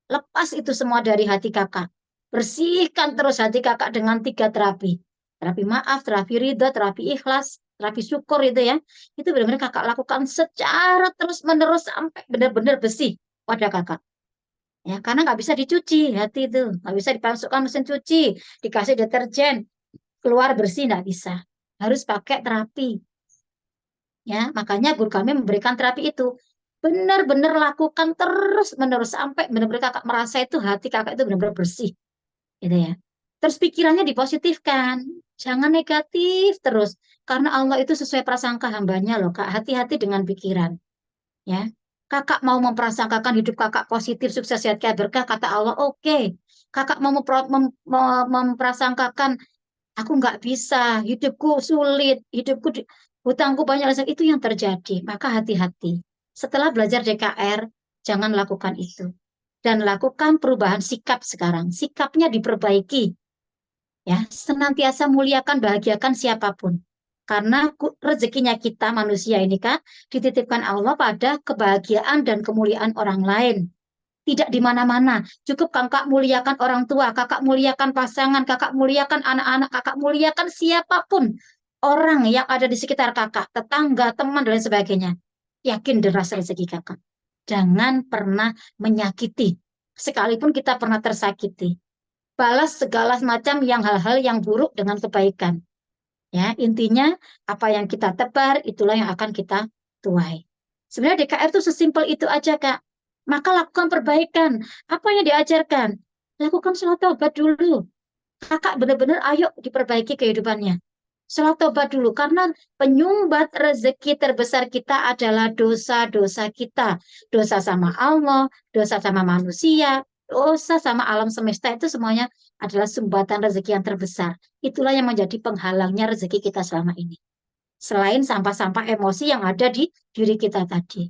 Lepas itu semua dari hati kakak. Bersihkan terus hati kakak dengan 3 terapi. Terapi maaf, terapi ridho, terapi ikhlas, terapi syukur itu ya. Itu benar-benar kakak lakukan secara terus-menerus sampai benar-benar bersih wadah kakak. Ya, karena nggak bisa dicuci hati itu, nggak bisa dimasukkan mesin cuci, dikasih deterjen, keluar bersih nggak bisa. Harus pakai terapi. Ya, makanya guru kami memberikan terapi itu. Benar-benar lakukan terus menerus sampai benar-benar kakak merasa itu hati kakak itu benar-benar bersih, gitu ya. Terus pikirannya dipositifkan, jangan negatif terus, karena Allah itu sesuai prasangka hambanya loh kak. Hati-hati dengan pikiran. Ya, kakak mau memprasangkakan hidup kakak positif, sukses, sehat, kaya berkah, kata Allah, oke. Kakak mau memprasangkakan aku nggak bisa, hidupku sulit, hutangku banyak, itu yang terjadi. Maka hati-hati. Setelah belajar DKR, jangan lakukan itu. Dan lakukan perubahan sikap sekarang. Sikapnya diperbaiki. Ya, senantiasa muliakan, bahagiakan siapapun. Karena rezekinya kita manusia ini kan dititipkan Allah pada kebahagiaan dan kemuliaan orang lain. Tidak di mana-mana. Cukup kakak muliakan orang tua, kakak muliakan pasangan, kakak muliakan anak-anak, kakak muliakan siapapun orang yang ada di sekitar kakak, tetangga, teman, dan lain sebagainya. Yakin deras rezeki kakak. Jangan pernah menyakiti. Sekalipun kita pernah tersakiti. Balas segala macam yang hal-hal yang buruk dengan kebaikan. Ya, intinya apa yang kita tebar itulah yang akan kita tuai. Sebenarnya DKR itu sesimpel itu aja, Kak. Maka lakukan perbaikan. Apa yang diajarkan? Lakukan sholat taubat dulu. Kakak benar-benar ayo diperbaiki kehidupannya. Sholat taubat dulu karena penyumbat rezeki terbesar kita adalah dosa-dosa kita. Dosa sama Allah, dosa sama manusia, dosa sama alam semesta itu semuanya adalah sumbatan rezeki yang terbesar. Itulah yang menjadi penghalangnya rezeki kita selama ini. Selain sampah-sampah emosi yang ada di diri kita tadi.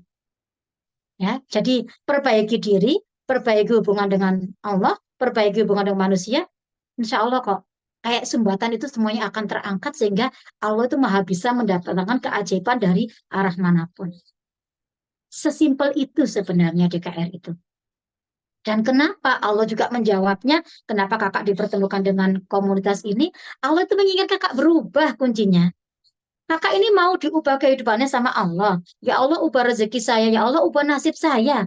Ya, jadi perbaiki diri, perbaiki hubungan dengan Allah, perbaiki hubungan dengan manusia, insya Allah kok kayak sumbatan itu semuanya akan terangkat sehingga Allah itu maha bisa mendatangkan keajaiban dari arah manapun. Sesimpel itu sebenarnya DKR itu. Dan kenapa Allah juga menjawabnya, kenapa kakak dipertemukan dengan komunitas ini, Allah itu menginginkan kakak berubah kuncinya. Kakak ini mau diubah kehidupannya sama Allah. Ya Allah ubah rezeki saya, ya Allah ubah nasib saya.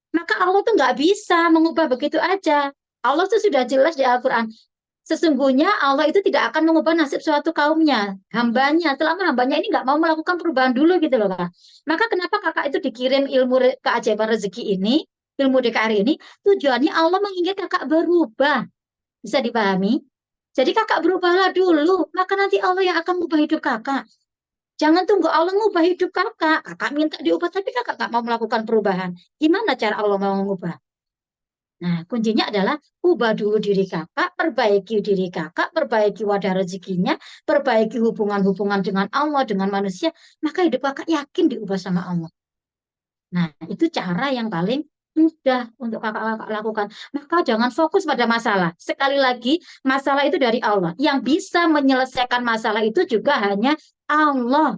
Maka Allah tuh nggak bisa mengubah begitu aja. Allah tuh sudah jelas di Al-Quran. Sesungguhnya Allah itu tidak akan mengubah nasib suatu kaumnya, hambanya, selama hambanya ini nggak mau melakukan perubahan dulu gitu loh, Kak. Maka kenapa kakak itu dikirim ilmu keajaiban rezeki ini, ilmu DKR ini, tujuannya Allah menginginkan kakak berubah. Bisa dipahami? Jadi kakak berubahlah dulu, maka nanti Allah yang akan mengubah hidup kakak. Jangan tunggu Allah mengubah hidup kakak. Kakak minta diubah, tapi kakak nggak mau melakukan perubahan. Gimana cara Allah mau mengubah? Nah, kuncinya adalah ubah dulu diri kakak, perbaiki diri kakak, perbaiki wadah rezekinya, perbaiki hubungan-hubungan dengan Allah, dengan manusia, maka hidup kakak yakin diubah sama Allah. Nah, itu cara yang paling mudah untuk kakak-kakak lakukan. Maka jangan fokus pada masalah. Sekali lagi, masalah itu dari Allah. Yang bisa menyelesaikan masalah itu juga hanya Allah.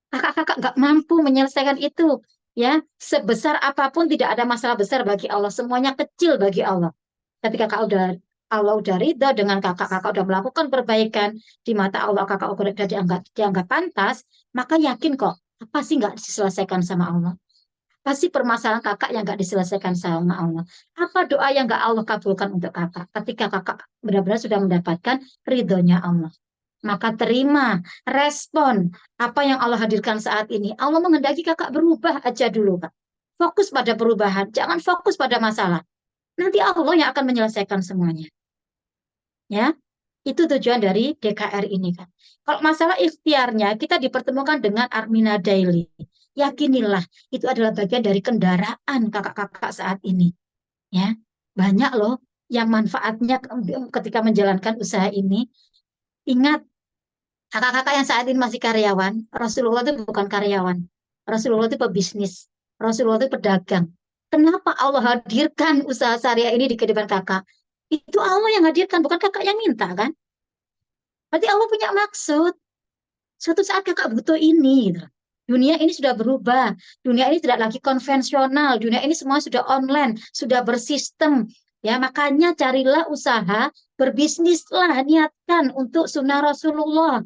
Kakak-kakak nggak mampu menyelesaikan itu. Ya, sebesar apapun tidak ada masalah besar bagi Allah. Semuanya kecil bagi Allah. Ketika Allah udah ridho dengan kakak, kakak udah melakukan perbaikan di mata Allah, kakak udah dianggap pantas, maka yakin kok, apa sih nggak diselesaikan sama Allah? Pasti permasalahan kakak yang nggak diselesaikan sama Allah. Apa doa yang nggak Allah kabulkan untuk kakak? Ketika kakak benar-benar sudah mendapatkan ridhonya Allah. Maka terima, respon apa yang Allah hadirkan saat ini. Allah menghendaki kakak berubah aja dulu, Kak. Fokus pada perubahan, jangan fokus pada masalah. Nanti Allah yang akan menyelesaikan semuanya. Ya, itu tujuan dari DKR ini, kan. Kalau masalah ikhtiarnya, kita dipertemukan dengan Armina Daily. Yakinilah, itu adalah bagian dari kendaraan kakak-kakak saat ini. Ya, banyak loh yang manfaatnya ketika menjalankan usaha ini. Ingat, kakak-kakak yang saat ini masih karyawan, Rasulullah itu bukan karyawan. Rasulullah itu pebisnis. Rasulullah itu pedagang. Kenapa Allah hadirkan usaha syariah ini di kehidupan kakak? Itu Allah yang hadirkan, bukan kakak yang minta, kan? Berarti Allah punya maksud. Suatu saat kakak butuh ini, gitu. Dunia ini sudah berubah. Dunia ini tidak lagi konvensional. Dunia ini semua sudah online, sudah bersistem. Ya, makanya carilah usaha, berbisnislah, niatkan untuk sunnah Rasulullah.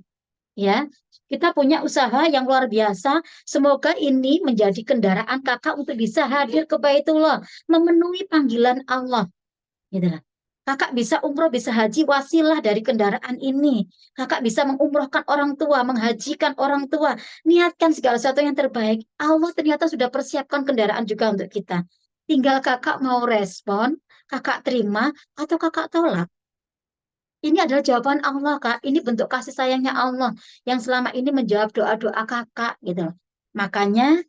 Ya, kita punya usaha yang luar biasa. Semoga ini menjadi kendaraan kakak untuk bisa hadir ke Baitullah, memenuhi panggilan Allah. Gitu lah. Kakak bisa umroh, bisa haji, wasilah dari kendaraan ini. Kakak bisa mengumrohkan orang tua, menghajikan orang tua. Niatkan segala sesuatu yang terbaik. Allah ternyata sudah persiapkan kendaraan juga untuk kita. Tinggal kakak mau respon, kakak terima, atau kakak tolak. Ini adalah jawaban Allah, Kak. Ini bentuk kasih sayangnya Allah yang selama ini menjawab doa-doa kakak, gitu. Makanya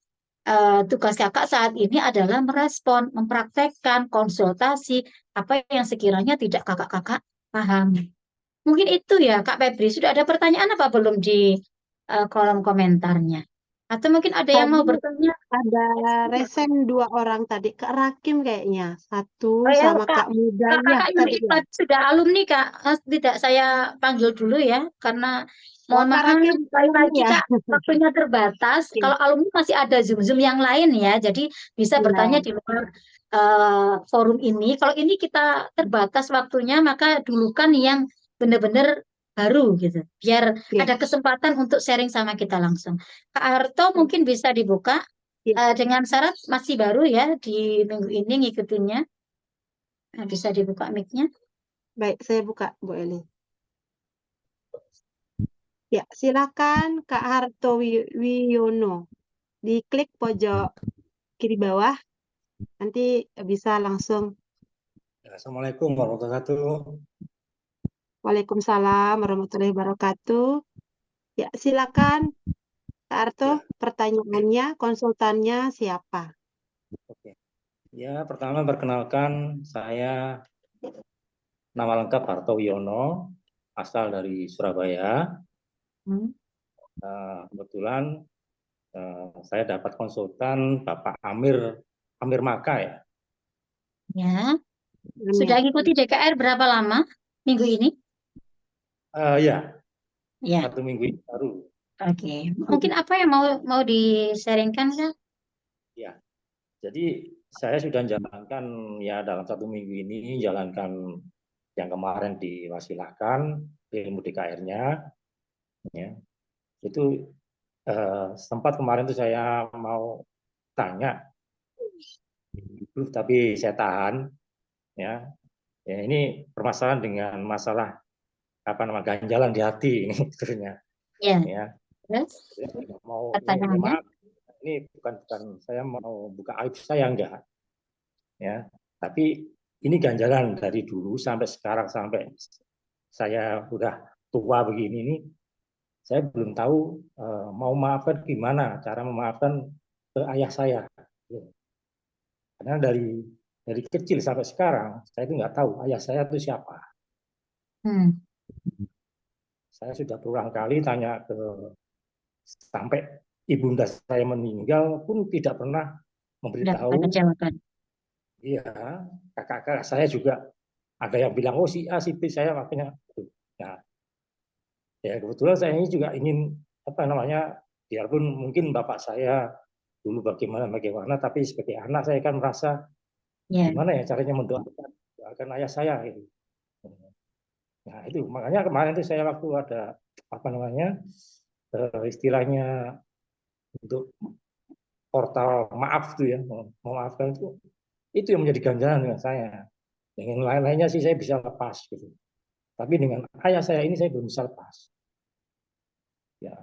tugas kakak saat ini adalah merespon, mempraktekkan, konsultasi, apa yang sekiranya tidak kakak-kakak pahami. Mungkin itu ya, Kak Febri. Sudah ada pertanyaan apa belum di kolom komentarnya? Atau mungkin ada yang mau Tadi bertanya? ada resen 2 orang tadi, Kak Rakim kayaknya. Satu Oh ya, sama Kak, Kak Muda. Ya, kakak yang tadi ya. sudah alumni, Kak. Tidak saya panggil dulu ya, karena Oh, mohon Kak maaf, Rakim sekali alumni lagi, ya? Kak, waktunya terbatas. Oke. Kalau alumni masih ada Zoom-Zoom yang lain ya, jadi bisa bertanya Iya. di luar forum ini. Kalau ini kita terbatas waktunya, maka dulukan yang benar-benar baru gitu, biar Oke. ada kesempatan untuk sharing sama kita langsung. Kak Harto mungkin bisa dibuka Ya, dengan syarat masih baru ya di minggu ini ngikutinnya. Nah, bisa dibuka mic-nya. baik, saya buka, Bu Eli. Ya, silakan Kak Harto Wiono. Diklik pojok kiri bawah, nanti bisa langsung. Ya, Assalamualaikum warahmatullahi wabarakatuh. Waalaikumsalam warahmatullahi wabarakatuh. Ya, silakan Kak Harto, Ya, pertanyaannya, konsultannya siapa? oke. Ya, pertama perkenalkan saya nama lengkap Harto Wiono, asal dari Surabaya. Hmm. Kebetulan saya dapat konsultan Bapak Amir Maka ya. Ya, sudah Amir. ngikuti DKR berapa lama minggu ini? Ya, Ya, 1 minggu ini baru. oke. Mungkin apa yang mau di-sharingkan, Kak? Ya, jadi saya sudah menjalankan ya dalam 1 minggu ini jalankan yang kemarin diwasilahkan ilmu DKR-nya. Ya, itu sempat kemarin tuh saya mau tanya, tapi saya tahan ya. Ya ini permasalahan dengan masalah apa nama ganjalan di hati ini sebenarnya Ya, ya. terus Mau ini pertanyaannya? maaf, ini bukan saya mau buka aib saya enggak ya. Tapi ini ganjalan dari dulu sampai sekarang sampai saya udah tua begini ini saya belum tahu mau maafkan gimana cara memaafkan ke ayah saya. Karena dari kecil sampai sekarang saya itu nggak tahu ayah saya itu siapa. Hmm, Saya sudah berulang kali tanya ke sampai ibunda saya meninggal pun tidak pernah tidak memberitahu. ada jawaban. Iya, kakak-kakak saya juga ada yang bilang oh si A si B saya makanya. Nah, ya kebetulan saya ini juga ingin apa namanya biarpun mungkin bapak saya dulu bagaimana bagaimana tapi sebagai anak saya kan merasa Ya, gimana ya caranya mendoakan ayah saya gitu. Nah, itu makanya kemarin itu saya waktu ada apa namanya istilahnya untuk portal maaf tuh ya, memaafkan itu yang menjadi ganjaran dengan saya. Dengan lain-lainnya sih saya bisa lepas gitu. Tapi dengan ayah saya ini saya belum bisa lepas. Ya,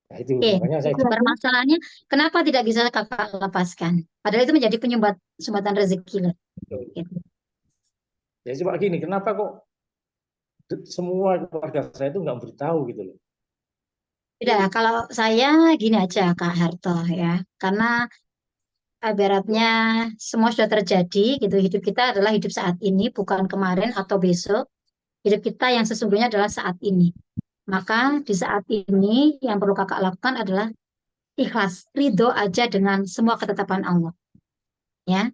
nah itu oke. makanya saya Permasalahannya, kenapa tidak bisa kakak lepaskan? Padahal itu menjadi sumbatan rezeki loh. Gitu. ya coba gini, kenapa kok semua keluarga saya itu nggak beritahu gitu loh. Tidak, kalau saya gini aja Kak Harto ya, karena ibaratnya semua sudah terjadi gitu. Hidup kita adalah hidup saat ini, bukan kemarin atau besok. Hidup kita yang sesungguhnya adalah saat ini. Maka di saat ini yang perlu kakak lakukan adalah ikhlas, ridho aja dengan semua ketetapan Allah. Ya,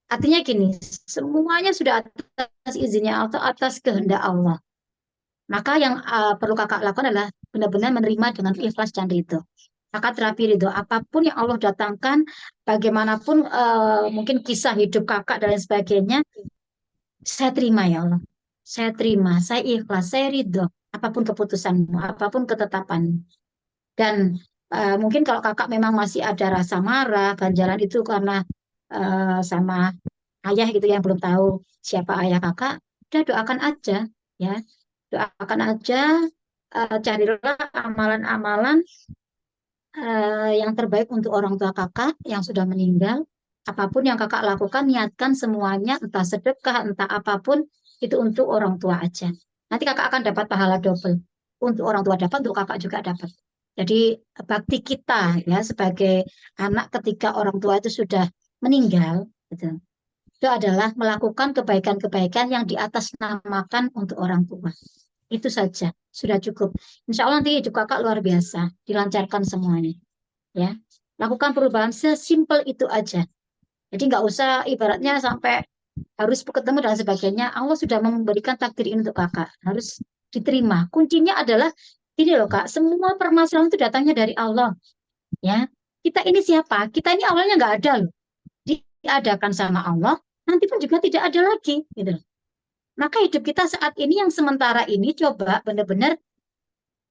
artinya gini, semuanya sudah atas izinnya atau atas kehendak Allah. Maka yang perlu kakak lakukan adalah benar-benar menerima dengan ikhlas dan ridho. Kakak terapi ridho. Apapun yang Allah datangkan, bagaimanapun mungkin kisah hidup kakak dan lain sebagainya, saya terima ya Allah. Saya terima, saya ikhlas, saya ridho. Apapun keputusanmu, apapun ketetapanmu. Dan mungkin kalau kakak memang masih ada rasa marah, ganjalan itu karena sama ayah gitu yang belum tahu siapa ayah kakak, udah doakan aja ya. Doakan aja, carilah amalan-amalan yang terbaik untuk orang tua kakak yang sudah meninggal. Apapun yang kakak lakukan, niatkan semuanya, entah sedekah, entah apapun, itu untuk orang tua aja. Nanti kakak akan dapat pahala double. Untuk orang tua dapat, untuk kakak juga dapat. Jadi bakti kita ya sebagai anak ketika orang tua itu sudah meninggal, gitu. Itu adalah melakukan kebaikan-kebaikan yang di atas namakan untuk orang tua. Itu saja, sudah cukup. Insya Allah nanti hidup kakak luar biasa, dilancarkan semuanya. Ya, lakukan perubahan sesimpel itu aja. Jadi nggak usah ibaratnya sampai harus ketemu dan sebagainya. Allah sudah memberikan takdir ini untuk kakak, harus diterima. Kuncinya adalah ini loh kak, semua permasalahan itu datangnya dari Allah. Ya, kita ini siapa? Kita ini awalnya nggak ada loh. Diadakan sama Allah, nanti pun juga tidak ada lagi. Gitu loh. Maka hidup kita saat ini yang sementara ini coba benar-benar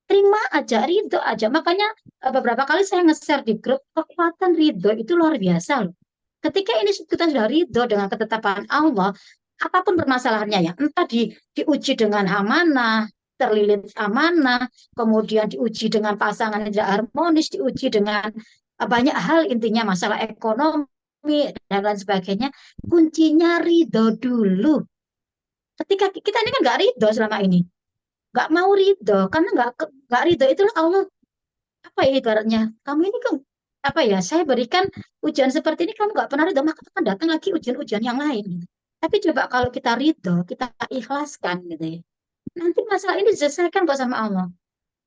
terima aja, ridho aja. Makanya beberapa kali saya nge-share di grup, kekuatan ridho itu luar biasa loh. Ketika ini kita sudah ridho dengan ketetapan Allah, apapun permasalahannya ya, entah diuji dengan amanah, terlilit amanah, kemudian diuji dengan pasangan yang tidak harmonis, diuji dengan banyak hal intinya masalah ekonomi dan lain sebagainya. Kuncinya ridho dulu. Ketika kita ini kan nggak ridho selama ini, nggak mau ridho karena nggak ridho itulah Allah apa ya ibaratnya kamu ini kan apa ya saya berikan ujian seperti ini kamu nggak pernah ridho maka akan datang lagi ujian-ujian yang lain gitu. Tapi coba kalau kita ridho kita ikhlaskan gitu ya nanti masalah ini diselesaikan kok sama Allah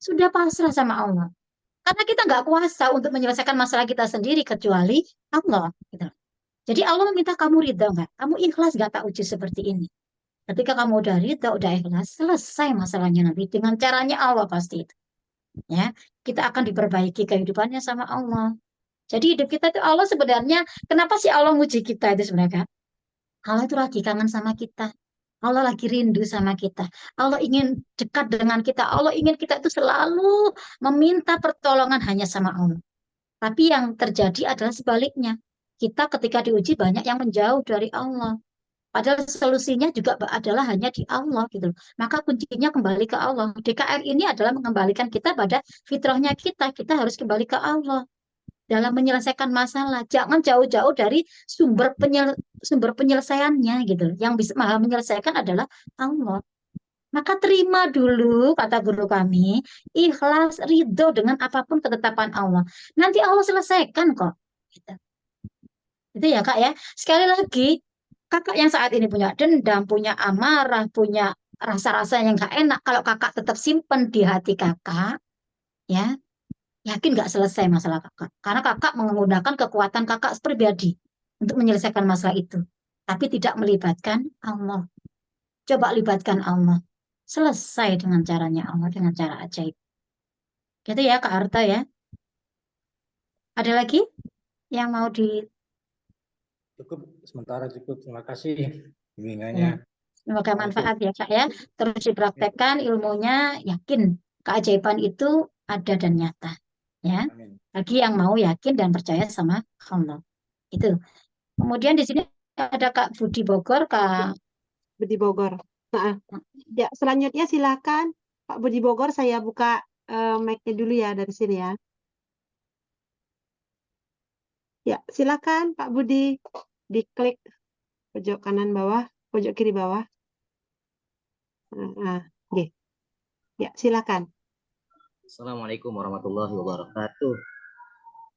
sudah pasrah sama Allah karena kita nggak kuasa untuk menyelesaikan masalah kita sendiri kecuali Allah gitu. Jadi Allah meminta kamu ridho nggak kamu ikhlas nggak tak uji seperti ini. Ketika kamu udah ridho, udah ikhlas, selesai masalahnya nanti dengan caranya Allah pasti itu. Ya, kita akan diperbaiki kehidupannya sama Allah. Jadi hidup kita itu Allah sebenarnya, kenapa sih Allah nguji kita itu sebenarnya? Allah itu lagi kangen sama kita. Allah lagi rindu sama kita. Allah ingin dekat dengan kita. Allah ingin kita itu selalu meminta pertolongan hanya sama Allah. Tapi yang terjadi adalah sebaliknya. Kita ketika diuji banyak yang menjauh dari Allah. Padahal solusinya juga adalah hanya di Allah gitu loh. Maka kuncinya kembali ke Allah. DKR ini adalah mengembalikan kita pada fitrahnya kita. Kita harus kembali ke Allah dalam menyelesaikan masalah. Jangan jauh-jauh dari sumber penyelesaiannya gitu. Yang bisa maha menyelesaikan adalah Allah. Maka terima dulu kata guru kami, ikhlas, ridho dengan apapun ketetapan Allah. Nanti Allah selesaikan kok. Gitu. Itu ya Kak ya. Sekali lagi, kakak yang saat ini punya dendam, punya amarah, punya rasa-rasa yang gak enak, kalau kakak tetap simpen di hati kakak, ya, yakin gak selesai masalah kakak. Karena kakak menggunakan kekuatan kakak pribadi untuk menyelesaikan masalah itu. Tapi tidak melibatkan Allah. Coba libatkan Allah. Selesai dengan caranya Allah, dengan cara ajaib. Gitu ya Kak Arta ya. Ada lagi yang mau di... Cukup, sementara cukup. Terima kasih Ya. bimbingannya. Semoga Assalamualaikum. manfaat ya Kak ya. Terus dipraktekkan ilmunya, yakin keajaiban itu ada dan nyata. Ya. Amin. Bagi yang mau yakin dan percaya sama Allah. Itu. Kemudian di sini ada Kak Budi Bogor, Kak. Budi Bogor. Nah, ya, selanjutnya silakan Pak Budi Bogor, saya buka mic-nya dulu ya dari sini ya. Ya, silakan Pak Budi. Diklik pojok kanan bawah, pojok kiri bawah. Oke. Ya, silakan. Assalamualaikum warahmatullahi wabarakatuh.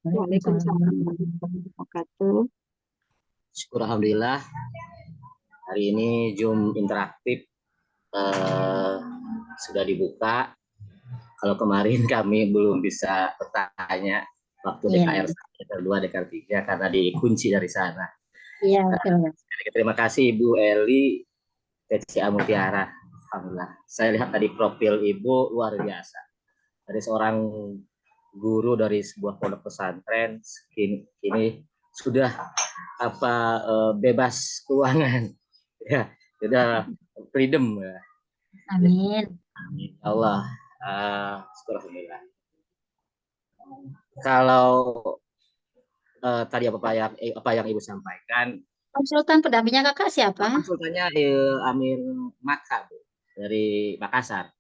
Waalaikumsalam warahmatullahi wabarakatuh. Syukur alhamdulillah hari ini Zoom interaktif sudah dibuka. Kalau kemarin kami belum bisa bertanya waktu DKR 1, DKR 2, DKR 3 karena dikunci dari sana. Iya, betul. Terima kasih Ibu Eli TCA Mutiara. Alhamdulillah. Saya lihat tadi profil Ibu luar biasa. Dari seorang guru dari sebuah pondok pesantren kini sudah bebas keuangan ya sudah freedom ya. Amin. Amin Allah. Alhamdulillah. Kalau tadi apa yang Ibu sampaikan, Konsultan pendampingnya kakak siapa? konsultannya Amir Maka dari Makassar.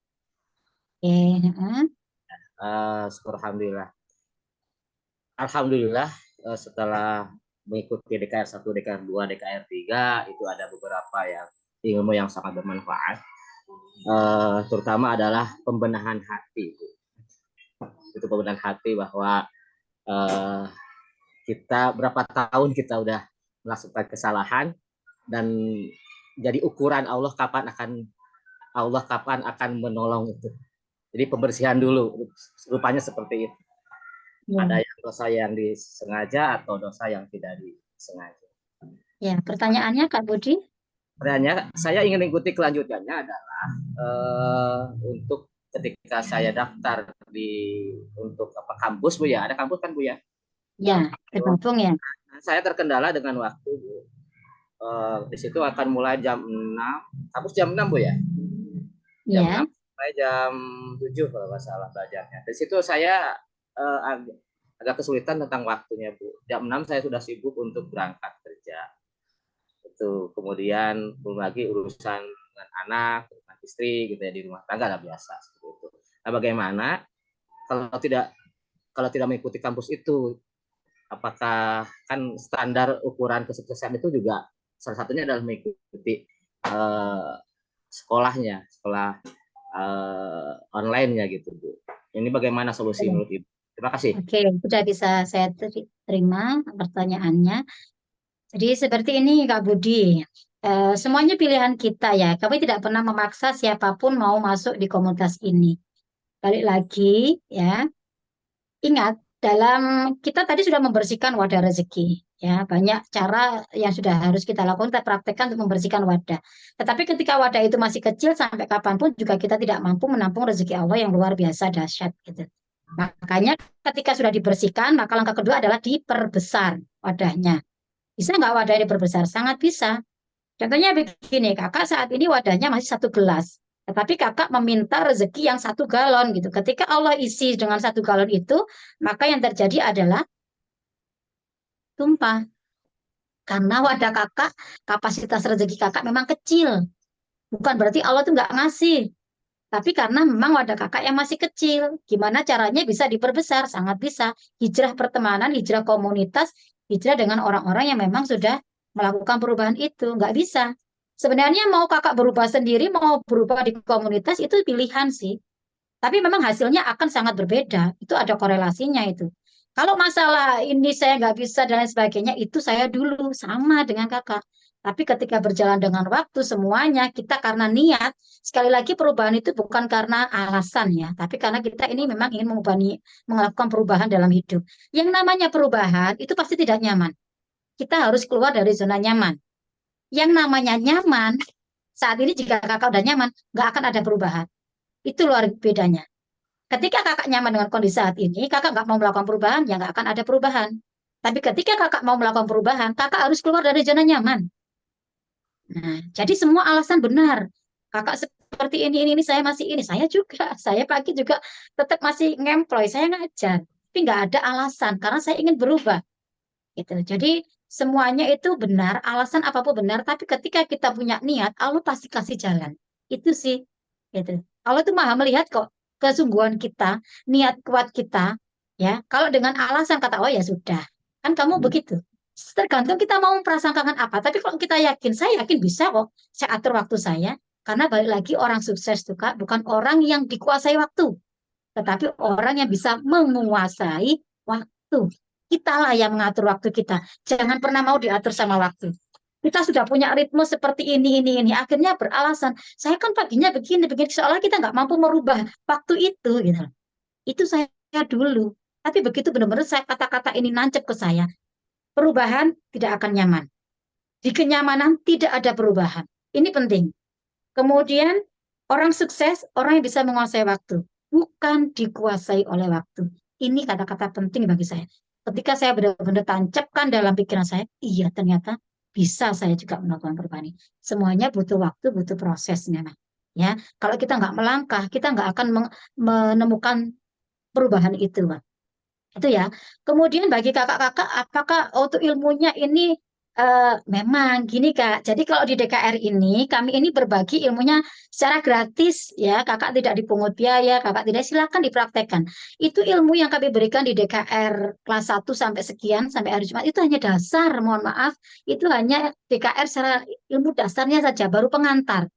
Alhamdulillah. Alhamdulillah setelah mengikuti DKR 1, DKR 2, DKR 3 itu ada beberapa ilmu yang sangat bermanfaat. Terutama adalah pembenahan hati. Itu pembenahan hati bahwa kita berapa tahun kita udah melakukan kesalahan dan jadi ukuran Allah kapan akan Allah kapan akan menolong itu. Jadi pembersihan dulu, rupanya seperti itu. Ya, Ada yang dosa yang disengaja atau dosa yang tidak disengaja. ya. Pertanyaannya Kak Budi? Pertanyaannya, saya ingin mengikuti kelanjutannya adalah untuk ketika saya daftar untuk kampus Bu ya, ada kampus kan Bu ya? Ya, tergabung ya. Saya terkendala dengan waktu Bu. Di situ akan mulai jam 6, kampus jam 6 Bu ya? Jam Ya, 6 sampai jam 7 kalau nggak salah belajarnya. Di situ saya agak kesulitan tentang waktunya Bu. Jam 6 saya sudah sibuk untuk berangkat kerja. Itu kemudian belum lagi urusan dengan anak, dengan istri gitu ya, di rumah tangga lah biasa seperti itu. Nah, bagaimana kalau tidak mengikuti kampus itu, apakah kan standar ukuran kesuksesan itu juga salah satunya adalah mengikuti sekolah online-nya gitu Bu. Ini bagaimana solusi menurut Ibu? Terima kasih. oke, sudah bisa saya terima pertanyaannya. Jadi seperti ini Kak Budi, semuanya pilihan kita ya. Kami tidak pernah memaksa siapapun mau masuk di komunitas ini. Balik lagi ya, ingat dalam kita tadi sudah membersihkan wadah rezeki. Ya, banyak cara yang sudah harus kita lakukan, kita praktekkan untuk membersihkan wadah. Tetapi ketika wadah itu masih kecil, sampai kapanpun juga kita tidak mampu menampung rezeki Allah yang luar biasa dahsyat gitu. Makanya ketika sudah dibersihkan, maka langkah kedua adalah diperbesar wadahnya. Bisa nggak wadahnya diperbesar? Sangat bisa. Contohnya begini, kakak saat ini wadahnya masih 1 gelas. Tetapi kakak meminta rezeki yang 1 galon gitu. Ketika Allah isi dengan 1 galon itu, maka yang terjadi adalah tumpah. Karena wadah kakak, kapasitas rezeki kakak memang kecil. Bukan berarti Allah tuh nggak ngasih. Tapi karena memang wadah kakak yang masih kecil. Gimana caranya bisa diperbesar? Sangat bisa. Hijrah pertemanan, hijrah komunitas, hijrah dengan orang-orang yang memang sudah melakukan perubahan itu. Nggak bisa. Sebenarnya mau kakak berubah sendiri, mau berubah di komunitas, itu pilihan sih. Tapi memang hasilnya akan sangat berbeda. Itu ada korelasinya itu. Kalau masalah ini saya nggak bisa dan lain sebagainya, itu saya dulu sama dengan kakak. Tapi ketika berjalan dengan waktu semuanya kita karena niat, sekali lagi perubahan itu bukan karena alasan ya, tapi karena kita ini memang ingin melakukan perubahan dalam hidup. Yang namanya perubahan itu pasti tidak nyaman. Kita harus keluar dari zona nyaman. Yang namanya nyaman, saat ini jika kakak udah nyaman, nggak akan ada perubahan. Itu luar bedanya. Ketika kakak nyaman dengan kondisi saat ini, kakak nggak mau melakukan perubahan, ya nggak akan ada perubahan. Tapi ketika kakak mau melakukan perubahan, kakak harus keluar dari zona nyaman. Nah, jadi semua alasan benar. Kakak seperti ini, saya masih ini, saya juga. Saya pagi juga tetap masih ngemploy, saya ngajar. Tapi nggak ada alasan, karena saya ingin berubah. Gitu. Jadi semuanya itu benar, alasan apapun benar, tapi ketika kita punya niat, Allah pasti kasih jalan. Itu sih. Gitu. Allah itu maha melihat kok kesungguhan kita, niat kuat kita, ya. Kalau dengan alasan kata, oh ya sudah, kan kamu begitu. Tergantung kita mau memprasangkakan apa. Tapi kalau kita yakin, saya yakin bisa kok. Saya atur waktu saya. Karena balik lagi orang sukses tuh Kak, bukan orang yang dikuasai waktu, tetapi orang yang bisa menguasai waktu. Kitalah yang mengatur waktu kita. Jangan pernah mau diatur sama waktu. Kita sudah punya ritme seperti ini. Akhirnya beralasan, saya kan paginya begini. Seolah kita nggak mampu merubah waktu itu. Gitu. Itu saya dulu. Tapi begitu benar-benar saya kata-kata ini nancep ke saya, perubahan tidak akan nyaman. Di kenyamanan tidak ada perubahan. Ini penting. Kemudian orang sukses, orang yang bisa menguasai waktu, bukan dikuasai oleh waktu. Ini kata-kata penting bagi saya. Ketika saya benar-benar tancapkan dalam pikiran saya, iya ternyata bisa saya juga melakukan perubahan ini. Semuanya butuh waktu, butuh proses memang. Ya, kalau kita nggak melangkah, kita nggak akan menemukan perubahan itu, Pak. Itu ya. Kemudian bagi kakak-kakak, apakah untuk ilmunya ini memang gini Kak. Jadi kalau di DKR ini, kami ini berbagi ilmunya secara gratis ya. Kakak tidak dipungut biaya, kakak tidak, silakan dipraktekkan. Itu ilmu yang kami berikan di DKR kelas 1 sampai sekian, sampai hari Jumat, itu hanya dasar, mohon maaf. Itu hanya DKR secara ilmu dasarnya saja, baru pengantar.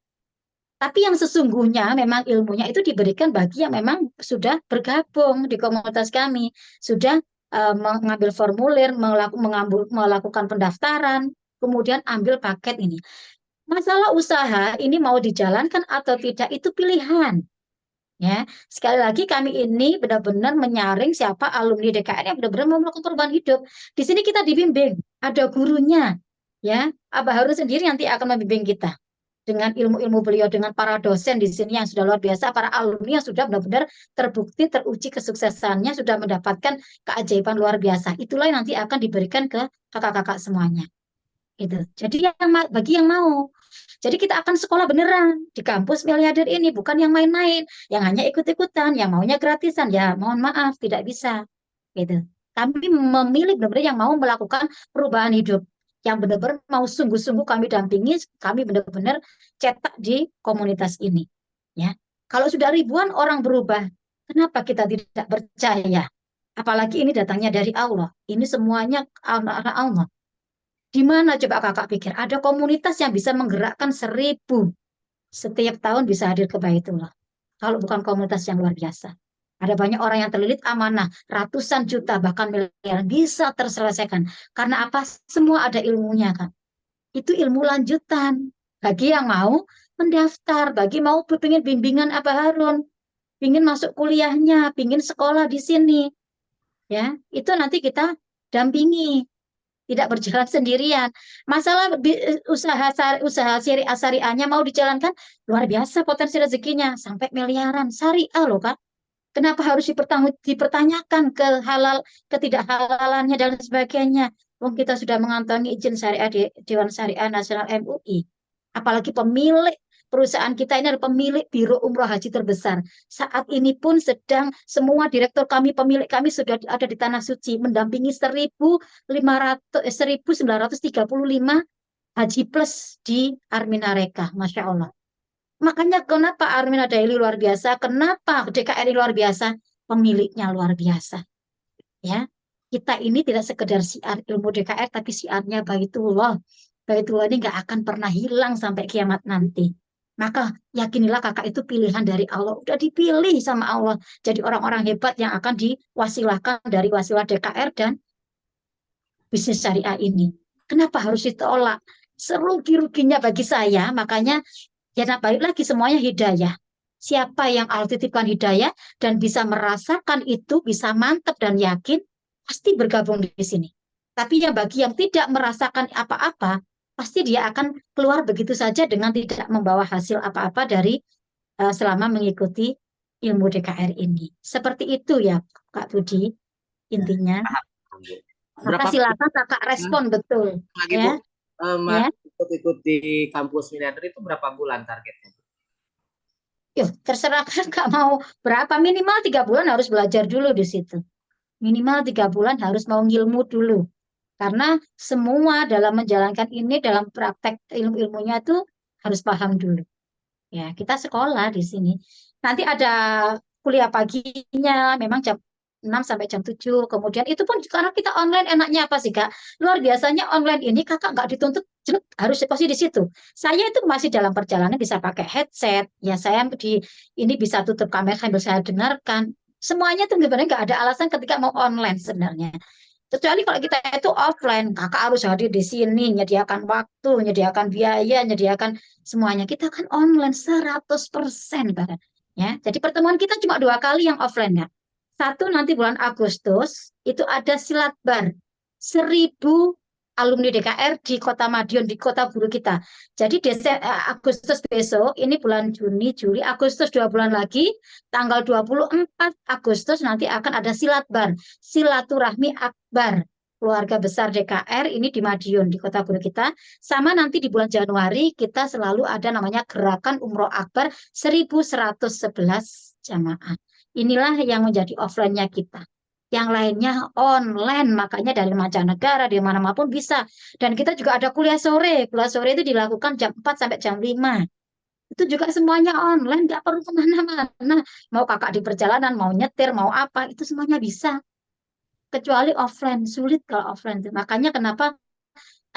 Tapi yang sesungguhnya memang ilmunya itu diberikan bagi yang memang sudah bergabung di komunitas kami, sudah mengambil formulir, melakukan pendaftaran, kemudian ambil paket ini. Masalah usaha ini mau dijalankan atau tidak itu pilihan. Ya, sekali lagi kami ini benar-benar menyaring siapa alumni DKR yang benar-benar mau melakukan perubahan hidup. Di sini kita dibimbing, ada gurunya. Ya, Abah Harun sendiri nanti akan membimbing kita dengan ilmu-ilmu beliau, dengan para dosen di sini yang sudah luar biasa, para alumni yang sudah benar-benar terbukti, teruji kesuksesannya, sudah mendapatkan keajaiban luar biasa. Itulah yang nanti akan diberikan ke kakak-kakak semuanya. Gitu. Jadi bagi yang mau. Jadi kita akan sekolah beneran di kampus miliarder ini, bukan yang main-main, yang hanya ikut-ikutan, yang maunya gratisan. Ya, mohon maaf, tidak bisa. Gitu. Kami memilih benar-benar yang mau melakukan perubahan hidup, yang benar-benar mau sungguh-sungguh kami dampingi, kami benar-benar cetak di komunitas ini. Ya, kalau sudah ribuan orang berubah, kenapa kita tidak percaya? Apalagi ini datangnya dari Allah. Ini semuanya anak-anak Allah. Di mana coba kakak pikir ada komunitas yang bisa menggerakkan 1.000 setiap tahun bisa hadir ke Baitullah. Kalau bukan komunitas yang luar biasa. Ada banyak orang yang terlilit amanah, ratusan juta bahkan miliar bisa terselesaikan. Karena apa? Semua ada ilmunya kan. Itu ilmu lanjutan. Bagi yang mau mendaftar, bagi mau pengen bimbingan Abah Harun, pingin masuk kuliahnya, pingin sekolah di sini, ya itu nanti kita dampingi, tidak berjalan sendirian. Masalah usaha syariah-syariahnya mau dijalankan luar biasa potensi rezekinya sampai miliaran syariah loh Kak. Kenapa harus dipertanyakan ketidakhalalannya dan sebagainya? Wong kita sudah mengantongi izin syariah di Dewan Syariah Nasional MUI. Apalagi pemilik perusahaan kita ini adalah pemilik Biro Umroh Haji terbesar. Saat ini pun sedang semua direktur kami, pemilik kami sudah ada di Tanah Suci mendampingi 1.935 haji plus di Arminareka, Masya Allah. Makanya kenapa Armina Daily luar biasa, kenapa DKR luar biasa, pemiliknya luar biasa. Ya, kita ini tidak sekedar siar ilmu DKR, tapi siarnya Baitullah. Baitullah ini nggak akan pernah hilang sampai kiamat nanti. Maka yakinilah kakak itu pilihan dari Allah, udah dipilih sama Allah. Jadi orang-orang hebat yang akan diwasilahkan dari wasilah DKR dan bisnis syariah ini. Kenapa harus ditolak? Serugi-ruginya bagi saya, makanya ya balik lagi semuanya hidayah. Siapa yang Allah titipkan hidayah dan bisa merasakan itu, bisa mantap dan yakin, pasti bergabung di sini. Tapi yang bagi yang tidak merasakan apa-apa, pasti dia akan keluar begitu saja dengan tidak membawa hasil apa-apa dari selama mengikuti ilmu DKR ini. Seperti itu ya, Kak Budi, intinya. Maka Berapa silakan kakak respon betul. lagi Ya, Bu? ya. Ikut di kampus miliarder itu berapa bulan targetnya? Yuk, terserah kakak mau berapa. Minimal 3 bulan harus belajar dulu di situ. Minimal 3 bulan harus mau ngilmu dulu. Karena semua dalam menjalankan ini, dalam praktek ilmu-ilmunya itu harus paham dulu. Ya, kita sekolah di sini. Nanti ada kuliah paginya, memang jam 6 sampai jam 7. Kemudian itu pun karena kita online enaknya apa sih, Kak? Luar biasanya online ini kakak nggak dituntut harus posisi di situ. Saya itu masih dalam perjalanan bisa pakai headset. Ya, saya ini bisa tutup kamera sambil saya dengarkan. Semuanya tuh sebenarnya nggak ada alasan ketika mau online sebenarnya. Kecuali kalau kita itu offline, kakak harus hadir di sini, menyediakan waktu, menyediakan biaya, menyediakan semuanya. Kita kan online 100% bahkan. Ya, jadi pertemuan kita cuma 2 kali yang offline ya. Satu nanti bulan Agustus itu ada silatbar 1.000 alumni DKR di Kota Madiun, di kota guru kita. Jadi Agustus besok, ini bulan Juni, Juli, Agustus 2 bulan lagi, tanggal 24 Agustus nanti akan ada silatbar, silaturahmi akbar keluarga besar DKR ini di Madiun, di kota guru kita. Sama nanti di bulan Januari kita selalu ada namanya Gerakan Umroh Akbar 1.111 jamaah. Inilah yang menjadi offline-nya kita. Yang lainnya online, makanya dari mancanegara, di mana-mana pun bisa. Dan kita juga ada kuliah sore. Kuliah sore itu dilakukan jam 4 sampai jam 5. Itu juga semuanya online, nggak perlu kemana-mana. Mau kakak di perjalanan, mau nyetir, mau apa, itu semuanya bisa. Kecuali offline, sulit kalau offline. Makanya kenapa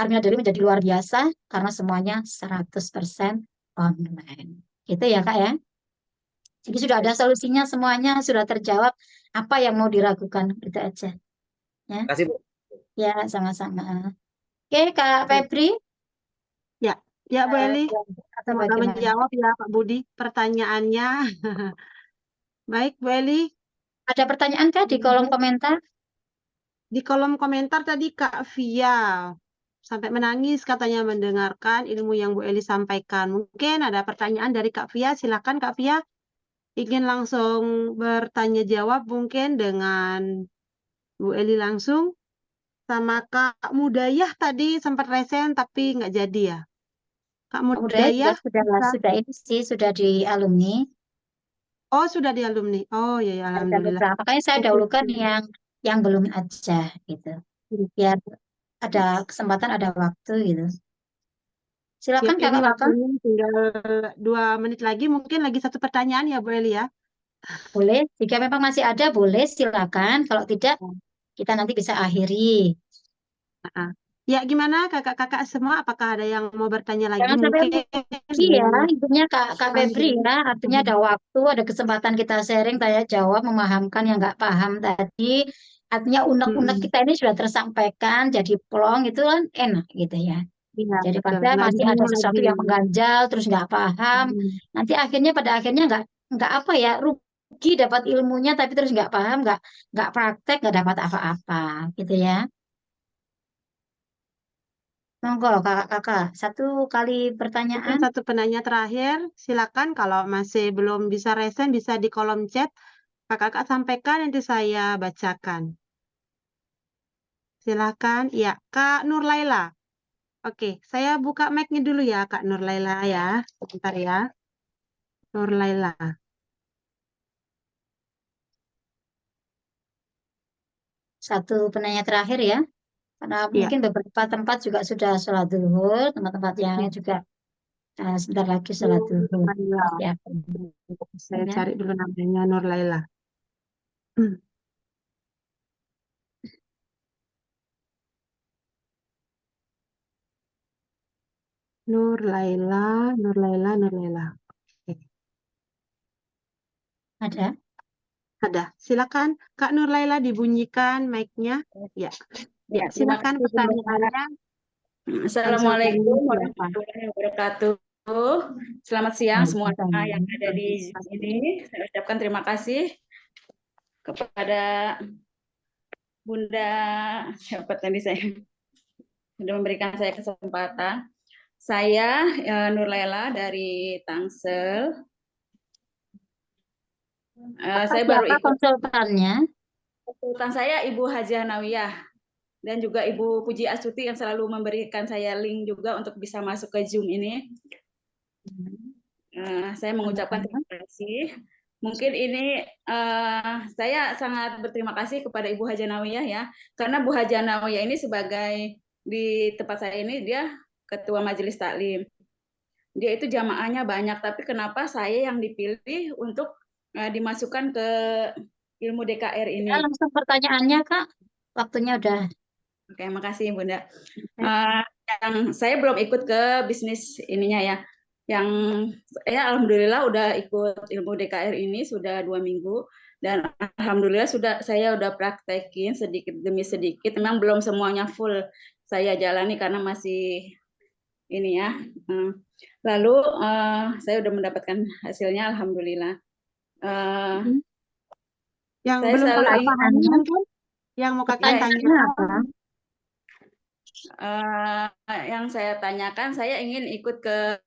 Armina Daily menjadi luar biasa, karena semuanya 100% online. Gitu ya Kak ya. Jadi sudah ada solusinya semuanya, sudah terjawab apa yang mau diragukan, gitu aja. Ya, Terima kasih Bu. ya sama-sama. Oke, Kak Febri. Ya. Ya, Bu Eli, atau semoga bagaimana? menjawab ya Pak Budi pertanyaannya. Baik, Bu Eli. Ada pertanyaan kah di kolom komentar? Di kolom komentar tadi Kak Via sampai menangis katanya mendengarkan ilmu yang Bu Eli sampaikan. Mungkin ada pertanyaan dari Kak Via. Silakan Kak Via. Ingin langsung bertanya jawab mungkin dengan Bu Eli langsung. Sama Kak Mudayah tadi sempat resen tapi nggak jadi ya. Kak Udah juga Mudayah bisa. sudah ini sih sudah di alumni. Oh, sudah di alumni. Oh, ya, ya, Ada alhamdulillah. beberapa. Makanya saya Oke. dahulukan yang belum aja gitu. Biar ada kesempatan, ada waktu gitu. Ya, Silakan ini kakak-kakak. waktunya tinggal 2 menit lagi. Mungkin lagi satu pertanyaan ya, Bu Eli ya. Boleh. Jika memang masih ada, boleh silakan. Kalau tidak, kita nanti bisa akhiri. Ah. Ya, gimana kakak-kakak semua? Apakah ada yang mau bertanya lagi? Jangan sampai Mungkin rugi ya, intinya Kak Febri ya. Artinya ada waktu, ada kesempatan kita sharing, tanya jawab, memahamkan yang nggak paham tadi. Artinya unek-unek kita ini sudah tersampaikan, jadi plong itu kan enak gitu ya. Iya, betul. Daripada Nggak masih ada bingung sesuatu lagi. yang mengganjal, terus nggak paham. Nanti akhirnya pada akhirnya nggak apa ya, rugi dapat ilmunya, tapi terus nggak paham, nggak praktek, nggak dapat apa-apa gitu ya. Monggo kakak-kakak, satu kali Mungkin pertanyaan. satu penanya terakhir. Silakan kalau masih belum bisa resen, bisa di kolom chat. Kakak-kakak sampaikan, nanti saya bacakan. Silakan. Ya, Kak Nurlaila. Oke, saya buka mic-nya dulu ya, Kak Nurlaila ya. Sebentar ya. Nurlaila. Satu penanya terakhir ya, karena Ya. mungkin beberapa tempat juga sudah sholat zuhur, tempat-tempat yang lain juga sebentar lagi sholat zuhur. Nurlaila. Persiapan. Saya Ya. cari dulu namanya Nurlaila. Nurlaila, Nurlaila, Nurlaila. Oke. Ada? Ada. Silakan Kak Nurlaila dibunyikan mic-nya. Ya. Ya, Ya, terima silakan kasih Bunda. pertanyaannya. Assalamualaikum Konsultannya siapa? warahmatullahi wabarakatuh. Selamat siang semua yang ada di Zoom ini. Saya ucapkan terima kasih kepada Bunda siapa tadi saya sudah memberikan saya kesempatan. Saya Nurlaila dari Tangsel. Saya baru Siapa ikut konsultannya? konsultan saya Ibu Hajah Nawiyah dan juga Ibu Puji Astuti yang selalu memberikan saya link juga untuk bisa masuk ke Zoom ini. Saya mengucapkan terima kasih. Mungkin ini saya sangat berterima kasih kepada Ibu Hajanawiyah ya, karena Bu Hajanawiyah ini sebagai di tempat saya ini dia ketua majelis taklim. Dia itu jamaahnya banyak, tapi kenapa saya yang dipilih untuk dimasukkan ke ilmu DKR ini? Ya, langsung pertanyaannya Kak, waktunya udah. Oke, makasih Bunda. Yang saya belum ikut ke bisnis ininya ya. Yang saya alhamdulillah udah ikut ilmu DKR ini sudah 2 minggu dan alhamdulillah saya udah praktekin sedikit demi sedikit. Memang belum semuanya full saya jalani karena masih ini ya. Lalu saya udah mendapatkan hasilnya alhamdulillah. Yang Saya belum selalu kakak ingin pahami mungkin yang mau kakak Pertanyaannya tanyakan. apa? Yang saya tanyakan, saya ingin ikut ke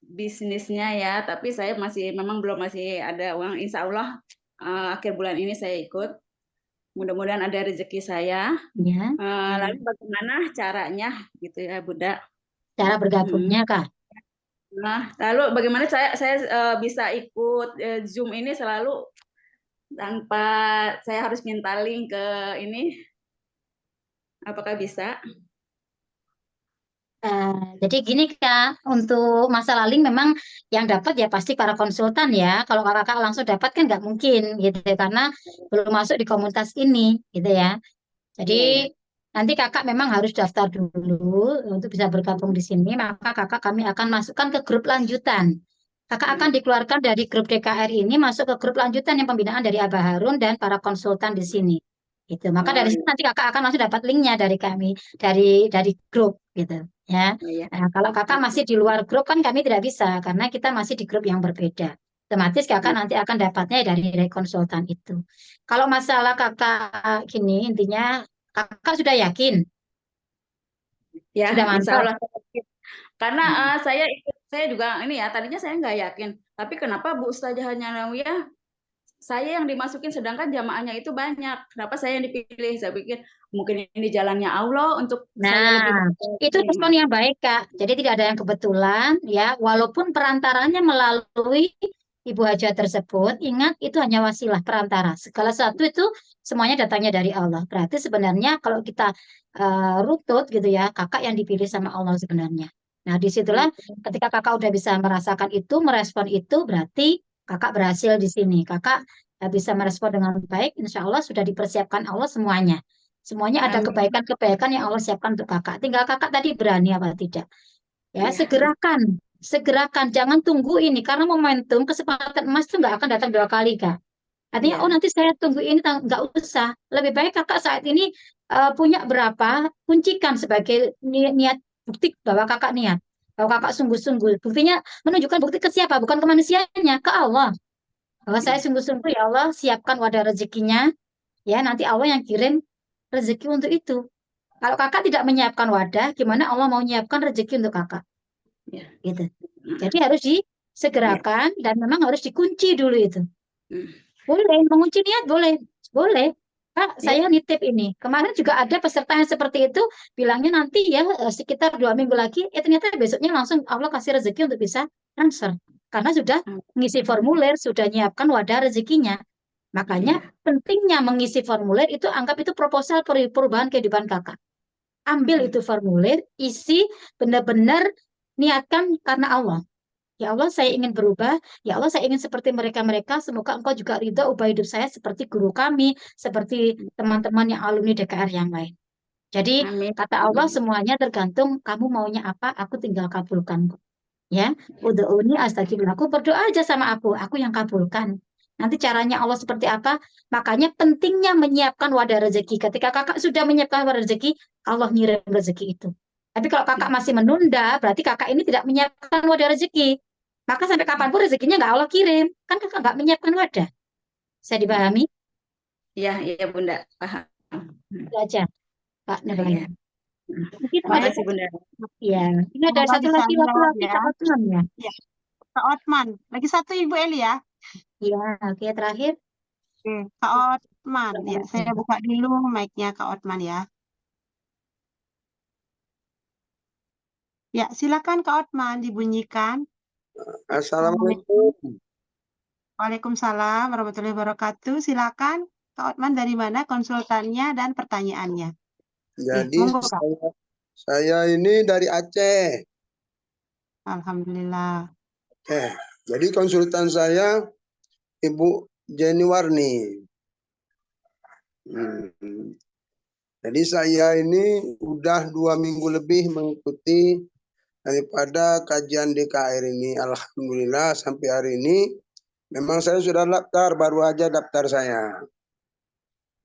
bisnisnya ya, tapi saya memang masih ada uang. Insya Allah akhir bulan ini saya ikut. Mudah-mudahan ada rezeki saya. Ya. Lalu bagaimana caranya, gitu ya, Bunda? Cara bergabungnya Kak? Nah, lalu bagaimana saya bisa ikut Zoom ini selalu tanpa saya harus minta link ke ini? Apakah bisa? Jadi gini Kak, untuk masalah link memang yang dapat ya pasti para konsultan ya. Kalau kakak langsung dapat kan nggak mungkin gitu karena belum masuk di komunitas ini gitu ya. Jadi nanti kakak memang harus daftar dulu untuk bisa bergabung di sini. Maka kakak kami akan masukkan ke grup lanjutan. Kakak akan dikeluarkan dari grup DKR ini masuk ke grup lanjutan yang pembinaan dari Abah Harun dan para konsultan di sini. Itu. Maka Oh, dari situ iya. nanti kakak akan langsung dapat linknya dari kami, dari grup gitu ya. Oh, iya. Nah, kalau kakak masih di luar grup kan kami tidak bisa karena kita masih di grup yang berbeda. Otomatis kakak nanti akan dapatnya dari konsultan itu. Kalau masalah kakak gini, intinya kakak sudah yakin, Ya, sudah insya mantap. Allah. Karena Hmm. saya juga ini ya, tadinya saya nggak yakin. Tapi kenapa Bu Ustazah Hanawiyah, saya yang dimasukin sedangkan jamaahnya itu banyak. Kenapa saya yang dipilih? Saya pikir mungkin ini jalannya Allah untuk saya lebih Nah, itu baik. respon yang baik, Kak. Jadi tidak ada yang kebetulan, ya. Walaupun perantaranya melalui Ibu Haja tersebut, ingat itu hanya wasilah perantara. Segala sesuatu itu semuanya datangnya dari Allah. Berarti sebenarnya kalau kita rutut gitu ya, kakak yang dipilih sama Allah sebenarnya. Nah, disitulah ketika kakak udah bisa merasakan itu, merespon itu, berarti kakak berhasil di sini. Kakak bisa merespon dengan baik, insya Allah sudah dipersiapkan Allah semuanya. Semuanya ada Amin. kebaikan-kebaikan yang Allah siapkan untuk kakak. Tinggal kakak tadi berani apa tidak. Ya, Ya, segerakan. Segerakan. Jangan tunggu ini. Karena momentum kesempatan emas itu nggak akan datang 2 kali, Kak. Artinya, oh ya, nanti saya tunggu ini, nggak usah. Lebih baik kakak saat ini punya berapa, kuncikan sebagai niat bukti bahwa kakak niat. Bahwa kakak sungguh-sungguh. Buktinya menunjukkan bukti ke siapa? Bukan ke manusianya, ke Allah. Bahwa saya sungguh-sungguh, ya Allah, siapkan wadah rezekinya. Ya, nanti Allah yang kirim rezeki untuk itu. Kalau kakak tidak menyiapkan wadah, gimana Allah mau menyiapkan rezeki untuk kakak? ya, Gitu. Jadi harus ya. disegerakan dan memang harus dikunci dulu itu. Hmm. Boleh, mengunci niat boleh. Boleh. Kak, Ya, saya nitip ini. Kemarin juga ada peserta yang seperti itu, bilangnya nanti ya sekitar 2 minggu lagi, ternyata besoknya langsung Allah kasih rezeki untuk bisa transfer. Karena sudah ngisi formulir, sudah nyiapkan wadah rezekinya. Makanya ya, pentingnya mengisi formulir itu anggap itu proposal perubahan kehidupan kakak. Ambil itu formulir, isi benar-benar niatkan karena Allah. Ya Allah, saya ingin berubah. Ya Allah, saya ingin seperti mereka-mereka. Semoga Engkau juga ridho ubah hidup saya seperti guru kami, seperti teman-teman yang alumni DKR yang lain. Jadi, amin. kata Allah, semuanya tergantung kamu maunya apa, aku tinggal kabulkan. Ya, ud'uni astajib lakum, berdoa aja sama aku yang kabulkan. Nanti caranya Allah seperti apa? Makanya pentingnya menyiapkan wadah rezeki. Ketika kakak sudah menyiapkan wadah rezeki, Allah ngirim rezeki itu. Tapi kalau kakak masih menunda, berarti kakak ini tidak menyiapkan wadah rezeki. Maka sampai kapanpun rezekinya nggak Allah kirim. Kan kakak nggak menyiapkan wadah. Saya dipahami? Ya, iya Bunda, paham. Itu aja, Pak Ah, ya. Nurlan. Mungkin Terima ada, kasih Bunda. ya, ini ada Kalau satu bisa lagi jawab laki-laki ya. Kak Otman ya. Ya, Kak Otman. Lagi satu Ibu Eli ya. Iya, oke terakhir. Oke, Kak Otman. Ya, saya buka dulu mic-nya Kak Otman ya. Ya, silakan Kak Otman dibunyikan. Assalamualaikum. Waalaikumsalam warahmatullahi wabarakatuh. Silakan Kak Otman, dari mana konsultannya dan pertanyaannya. Jadi Monggo Kak. saya ini dari Aceh. Alhamdulillah. Jadi konsultan saya Ibu Jenny Warni. Jadi saya ini udah 2 minggu lebih mengikuti daripada kajian DKR ini. Alhamdulillah sampai hari ini memang saya sudah daftar, baru aja daftar saya.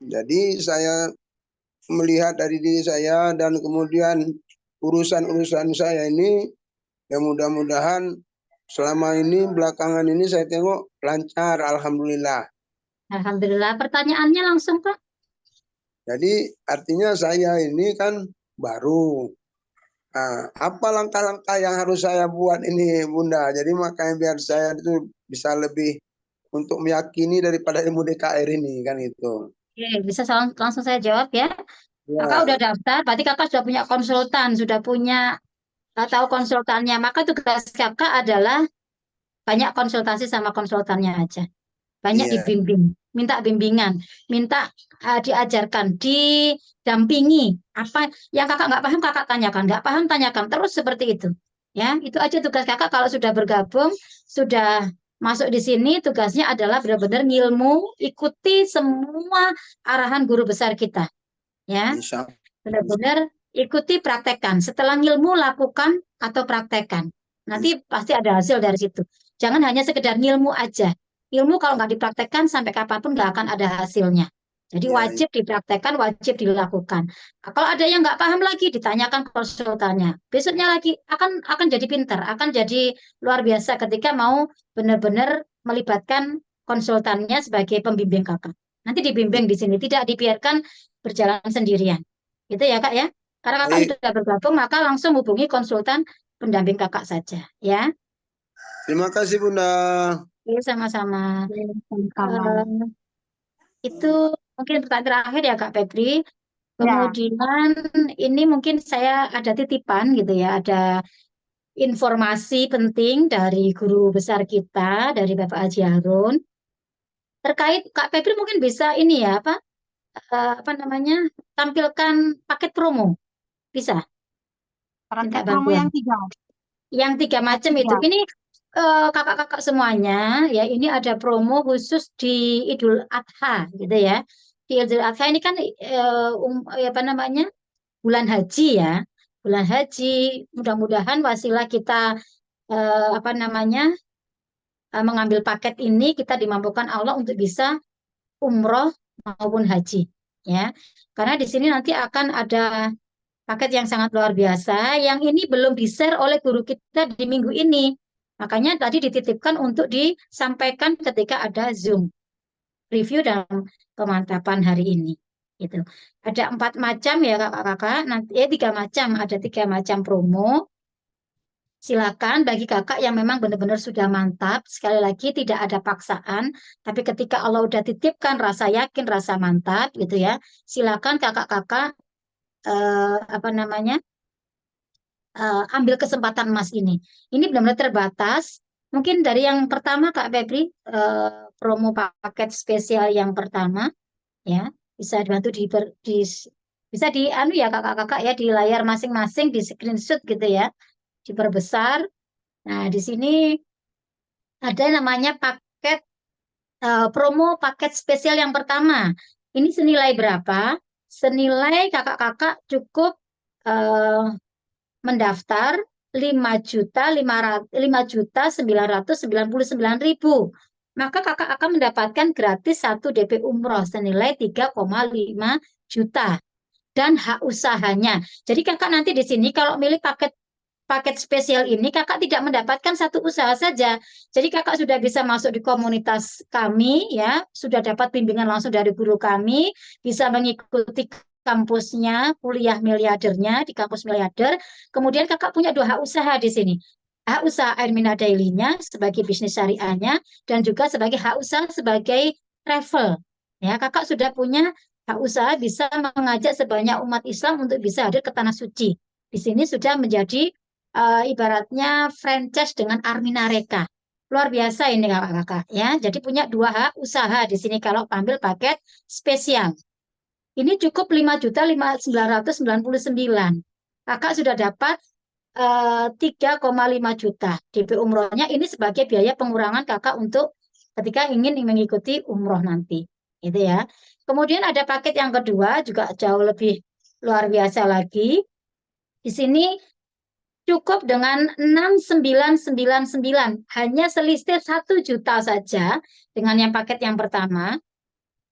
Jadi saya melihat dari diri saya dan kemudian urusan-urusan saya ini, ya mudah-mudahan selama ini belakangan ini saya tengok lancar, alhamdulillah. Alhamdulillah. Pertanyaannya langsung Pak. Jadi artinya saya ini kan baru. Nah, apa langkah-langkah yang harus saya buat ini Bunda? Jadi makanya biar saya itu bisa lebih untuk meyakini daripada ilmu DKR ini kan itu. Oke, bisa langsung saya jawab ya. Kakak Ya, udah daftar, berarti kakak sudah punya konsultan, sudah punya tahu konsultannya. Maka tugas kakak adalah banyak konsultasi sama konsultannya aja. Banyak iya. dibimbing, minta bimbingan, minta diajarkan, didampingi. Apa yang kakak nggak paham, kakak tanyakan. Nggak paham, tanyakan. Terus seperti itu. Ya, itu aja tugas kakak kalau sudah bergabung, sudah masuk di sini, tugasnya adalah benar-benar ngilmu, ikuti semua arahan guru besar kita. Ya, Insya benar-benar ikuti, praktekkan. Setelah ngilmu, lakukan atau praktekkan. Nanti pasti ada hasil dari situ. Jangan hanya sekedar ngilmu aja. Ilmu kalau nggak dipraktekkan sampai kapanpun nggak akan ada hasilnya. Jadi Ya, wajib dipraktekkan, wajib dilakukan. Nah, kalau ada yang nggak paham lagi, ditanyakan konsultannya. Besoknya lagi akan jadi pintar, akan jadi luar biasa ketika mau benar-benar melibatkan konsultannya sebagai pembimbing kakak. Nanti dibimbing di sini, tidak dibiarkan berjalan sendirian. Gitu ya kak ya. Karena kakak baik. sudah bergabung, maka langsung hubungi konsultan pendamping kakak saja. Ya, Terima kasih Bunda. oke, sama-sama. Sama-sama. Eh, itu mungkin pertanyaan terakhir ya Kak Febri. Ya, Kemudian ini mungkin saya ada titipan gitu ya, ada informasi penting dari guru besar kita, dari Bapak Haji Harun. Terkait Kak Febri mungkin bisa ini ya, apa namanya, tampilkan paket promo. Bisa, minta paket promo bantuan. yang 3. Yang 3 macam itu. Ya, Ini kakak-kakak semuanya, ya ini ada promo khusus di Idul Adha gitu ya. Di Idul Adha ini kan apa namanya, bulan haji ya. Bulan haji, mudah-mudahan wasilah kita apa namanya, mengambil paket ini kita dimampukan Allah untuk bisa umroh maupun haji ya. Karena di sini nanti akan ada paket yang sangat luar biasa yang ini belum di-share oleh guru kita di minggu ini. Makanya tadi dititipkan untuk disampaikan ketika ada Zoom review dan pemantapan hari ini. Itu ada 4 macam ya kakak-kakak. Nanti 3 macam, ada 3 macam promo. Silakan bagi kakak yang memang benar-benar sudah mantap, sekali lagi tidak ada paksaan, tapi ketika Allah udah titipkan rasa yakin, rasa mantap gitu ya, silakan kakak-kakak apa namanya, ambil kesempatan emas ini. Ini benar-benar terbatas. Mungkin dari yang pertama Kak Febri, promo paket spesial yang pertama ya, bisa dibantu bisa di anu ya kakak-kakak ya, di layar masing-masing di screenshot gitu ya, diperbesar. Nah, di sini ada namanya paket promo paket spesial yang pertama. Ini senilai berapa? Senilai kakak-kakak cukup eh, mendaftar 5.999.000. Maka kakak akan mendapatkan gratis 1 DP umroh senilai 3,5 juta dan hak usahanya. Jadi kakak nanti di sini kalau milih paket paket spesial ini kakak tidak mendapatkan satu usaha saja. Jadi kakak sudah bisa masuk di komunitas kami ya, sudah dapat bimbingan langsung dari guru kami, bisa mengikuti kampusnya, kuliah miliardernya di kampus miliarder. Kemudian kakak punya 2 hak usaha di sini. Hak usaha Airmina Daily-nya sebagai bisnis syariahnya dan juga sebagai hak usaha sebagai travel. Ya, kakak sudah punya hak usaha bisa mengajak sebanyak umat Islam untuk bisa hadir ke tanah suci. Di sini sudah menjadi ibaratnya franchise dengan Armina Reka. Luar biasa ini kakak-kakak ya. Jadi punya 2 hak usaha di sini kalau ambil paket spesial. Ini cukup 5.999.000. Kakak sudah dapat 3,5 juta DP umrohnya ini sebagai biaya pengurangan kakak untuk ketika ingin mengikuti umroh nanti. Gitu ya. Kemudian ada paket yang kedua juga jauh lebih luar biasa lagi. Di sini cukup dengan 6.999, hanya selisih 1 juta saja dengan yang paket yang pertama.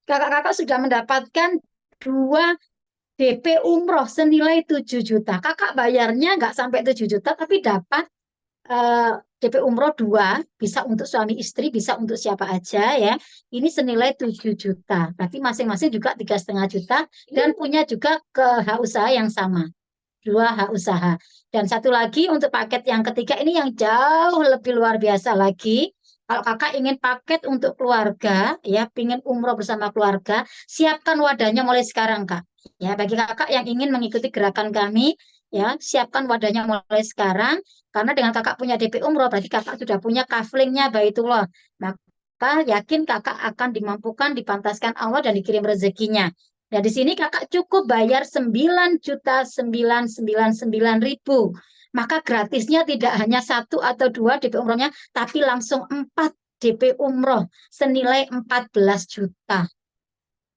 Kakak-kakak sudah mendapatkan 2 DP umroh senilai 7 juta. Kakak bayarnya nggak sampai 7 juta, tapi dapat DP umroh 2, bisa untuk suami istri, bisa untuk siapa aja ya. Ini senilai 7 juta, tapi masing-masing juga 3,5 juta dan punya juga hak usaha yang sama. 2 hak usaha. Dan satu lagi untuk paket yang ketiga ini yang jauh lebih luar biasa lagi. Kalau kakak ingin paket untuk keluarga, ya, ingin umroh bersama keluarga, siapkan wadahnya mulai sekarang, Kak. Ya, bagi kakak yang ingin mengikuti gerakan kami, ya, siapkan wadahnya mulai sekarang. Karena dengan kakak punya DP umroh, berarti kakak sudah punya kaflingnya Baitullah. Maka yakin kakak akan dimampukan, dipantaskan Allah dan dikirim rezekinya. Nah, di sini kakak cukup bayar 9.999.000. Maka gratisnya tidak hanya 1 atau 2 DP umrohnya, tapi langsung 4 DP umroh senilai 14 juta.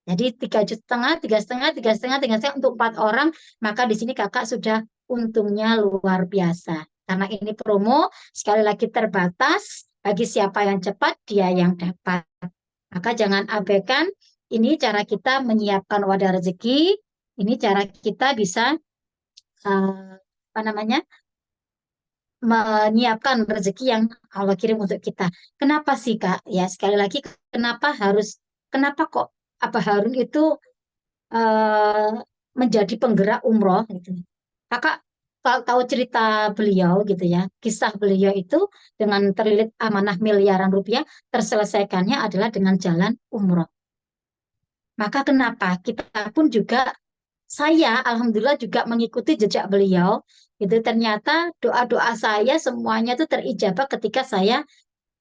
Jadi 3,5 juta, 3,5 juta, 3,5 juta, 3,5 juta untuk 4 orang. Maka di sini kakak sudah untungnya luar biasa. Karena ini promo, sekali lagi terbatas, bagi siapa yang cepat, dia yang dapat. Maka jangan abaikan ini cara kita menyiapkan wadah rezeki, ini cara kita bisa apa namanya, menyiapkan rezeki yang Allah kirim untuk kita. Kenapa sih Kak? Ya sekali lagi, kenapa kok Abah Harun itu eh, menjadi penggerak umroh gitu. Kakak kalau tahu cerita beliau gitu ya, kisah beliau itu dengan terlilit amanah miliaran rupiah, terselesaikannya adalah dengan jalan umroh. Maka kenapa kita pun juga, saya alhamdulillah juga mengikuti jejak beliau. Itu ternyata doa-doa saya semuanya itu terijabah ketika saya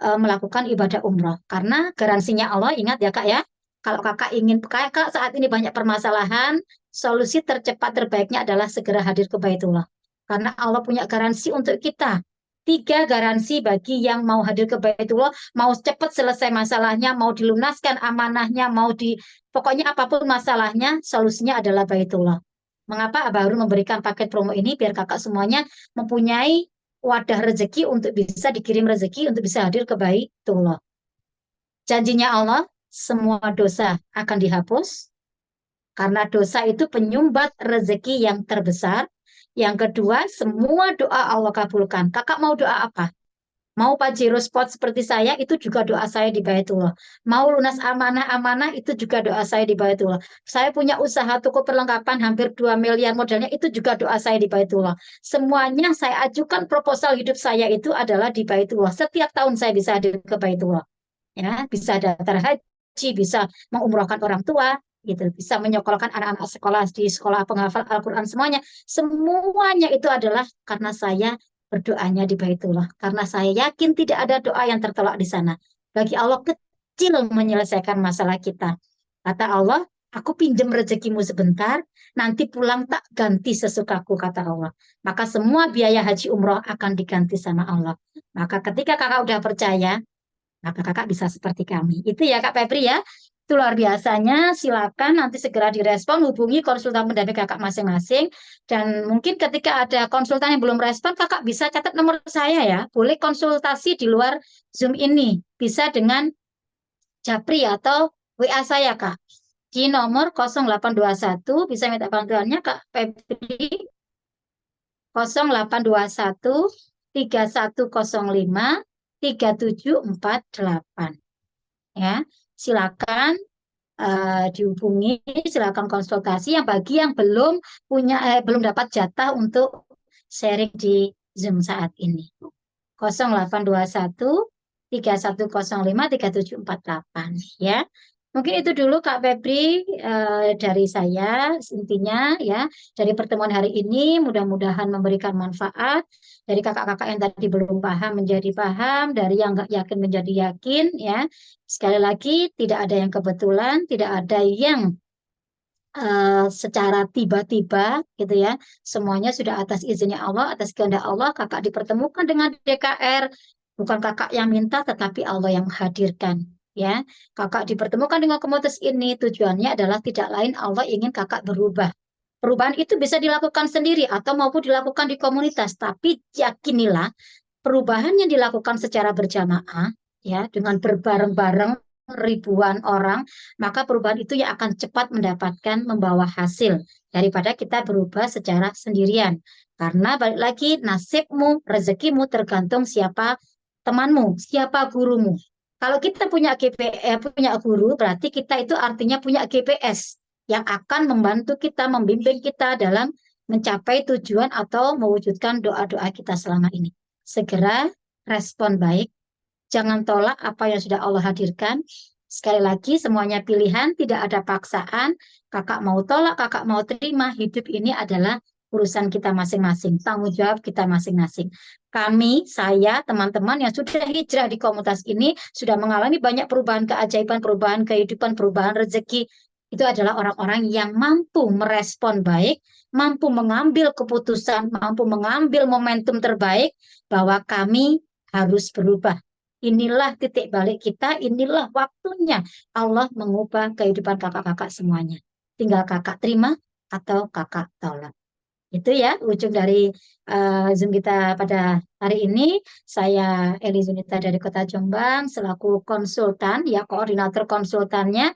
melakukan ibadah umroh. Karena garansinya Allah, ingat ya Kak ya, kalau kakak ingin, kakak saat ini banyak permasalahan, solusi tercepat terbaiknya adalah segera hadir ke Baitullah. Karena Allah punya garansi untuk kita. 3 garansi bagi yang mau hadir ke Baitullah, mau cepat selesai masalahnya, mau dilunaskan amanahnya, pokoknya apapun masalahnya, solusinya adalah Baitullah. Mengapa Abah Harun memberikan paket promo ini? Biar kakak semuanya mempunyai wadah rezeki untuk bisa dikirim rezeki, untuk bisa hadir ke Baitullah. Janjinya Allah, semua dosa akan dihapus, karena dosa itu penyumbat rezeki yang terbesar. Yang kedua, semua doa Allah kabulkan. Kakak mau doa apa? Mau Pajero spot seperti saya, itu juga doa saya di Baitullah. Mau lunas amanah-amanah, itu juga doa saya di Baitullah. Saya punya usaha toko perlengkapan hampir 2 miliar modalnya, itu juga doa saya di Baitullah. Semuanya saya ajukan proposal hidup saya itu adalah di Baitullah. Setiap tahun saya bisa hadir ke Baitullah. Ya, bisa daftar haji, bisa mengumrohkan orang tua, gitu, bisa menyekolahkan anak-anak sekolah di sekolah penghafal Al-Quran semuanya itu adalah karena saya berdoanya di Baitullah. Karena saya yakin tidak ada doa yang tertolak di sana. Bagi Allah kecil menyelesaikan masalah kita. Kata Allah, aku pinjam rezekimu sebentar, nanti pulang tak ganti sesukaku, kata Allah. Maka semua biaya haji umroh akan diganti sama Allah. Maka ketika kakak udah percaya, maka kakak bisa seperti kami. Itu ya Kak Febri ya. Itu luar biasanya. Silakan nanti segera direspon, hubungi konsultan pendamping kakak masing-masing. Dan mungkin ketika ada konsultan yang belum respon, kakak bisa catat nomor saya ya. Boleh konsultasi di luar Zoom ini. Bisa dengan Japri atau WA saya Kak. Di nomor 0821, bisa minta bantuannya Kak Febri. 0821 3105 3748. Ya, silakan dihubungi, silakan konsultasi. Yang bagi yang belum dapat jatah untuk sharing di Zoom saat ini. 0821 3105 3748 ya. Mungkin itu dulu Kak Febri dari saya, intinya ya, dari pertemuan hari ini mudah-mudahan memberikan manfaat. Dari kakak-kakak yang tadi belum paham menjadi paham, dari yang nggak yakin menjadi yakin ya. Sekali lagi, tidak ada yang kebetulan, tidak ada yang secara tiba-tiba gitu ya. Semuanya sudah atas izinnya Allah, atas kehendak Allah. Kakak dipertemukan dengan DKR, bukan kakak yang minta, tetapi Allah yang menghadirkan. Ya, kakak dipertemukan dengan komunitas ini, tujuannya adalah tidak lain, Allah ingin kakak berubah. Perubahan itu bisa dilakukan sendiri atau maupun dilakukan di komunitas, tapi yakinilah perubahan yang dilakukan secara berjamaah ya, dengan berbareng-bareng ribuan orang, maka perubahan itu yang akan cepat mendapatkan membawa hasil daripada kita berubah secara sendirian. Karena balik lagi, nasibmu, rezekimu tergantung siapa temanmu, siapa gurumu. Kalau kita punya punya guru, berarti kita itu artinya punya GPS yang akan membantu kita, membimbing kita dalam mencapai tujuan atau mewujudkan doa-doa kita selama ini. Segera respon baik, jangan tolak apa yang sudah Allah hadirkan. Sekali lagi, semuanya pilihan, tidak ada paksaan. Kakak mau tolak, kakak mau terima, hidup ini adalah urusan kita masing-masing, tanggung jawab kita masing-masing. Kami, saya, teman-teman yang sudah hijrah di komunitas ini, sudah mengalami banyak perubahan keajaiban, perubahan kehidupan, perubahan rezeki. Itu adalah orang-orang yang mampu merespon baik, mampu mengambil keputusan, mampu mengambil momentum terbaik, bahwa kami harus berubah. Inilah titik balik kita, inilah waktunya Allah mengubah kehidupan kakak-kakak semuanya. Tinggal kakak terima atau kakak tolak. Itu ya ujung dari Zoom kita pada hari ini. Saya Eli Zunita dari Kota Jombang selaku konsultan, ya koordinator konsultannya.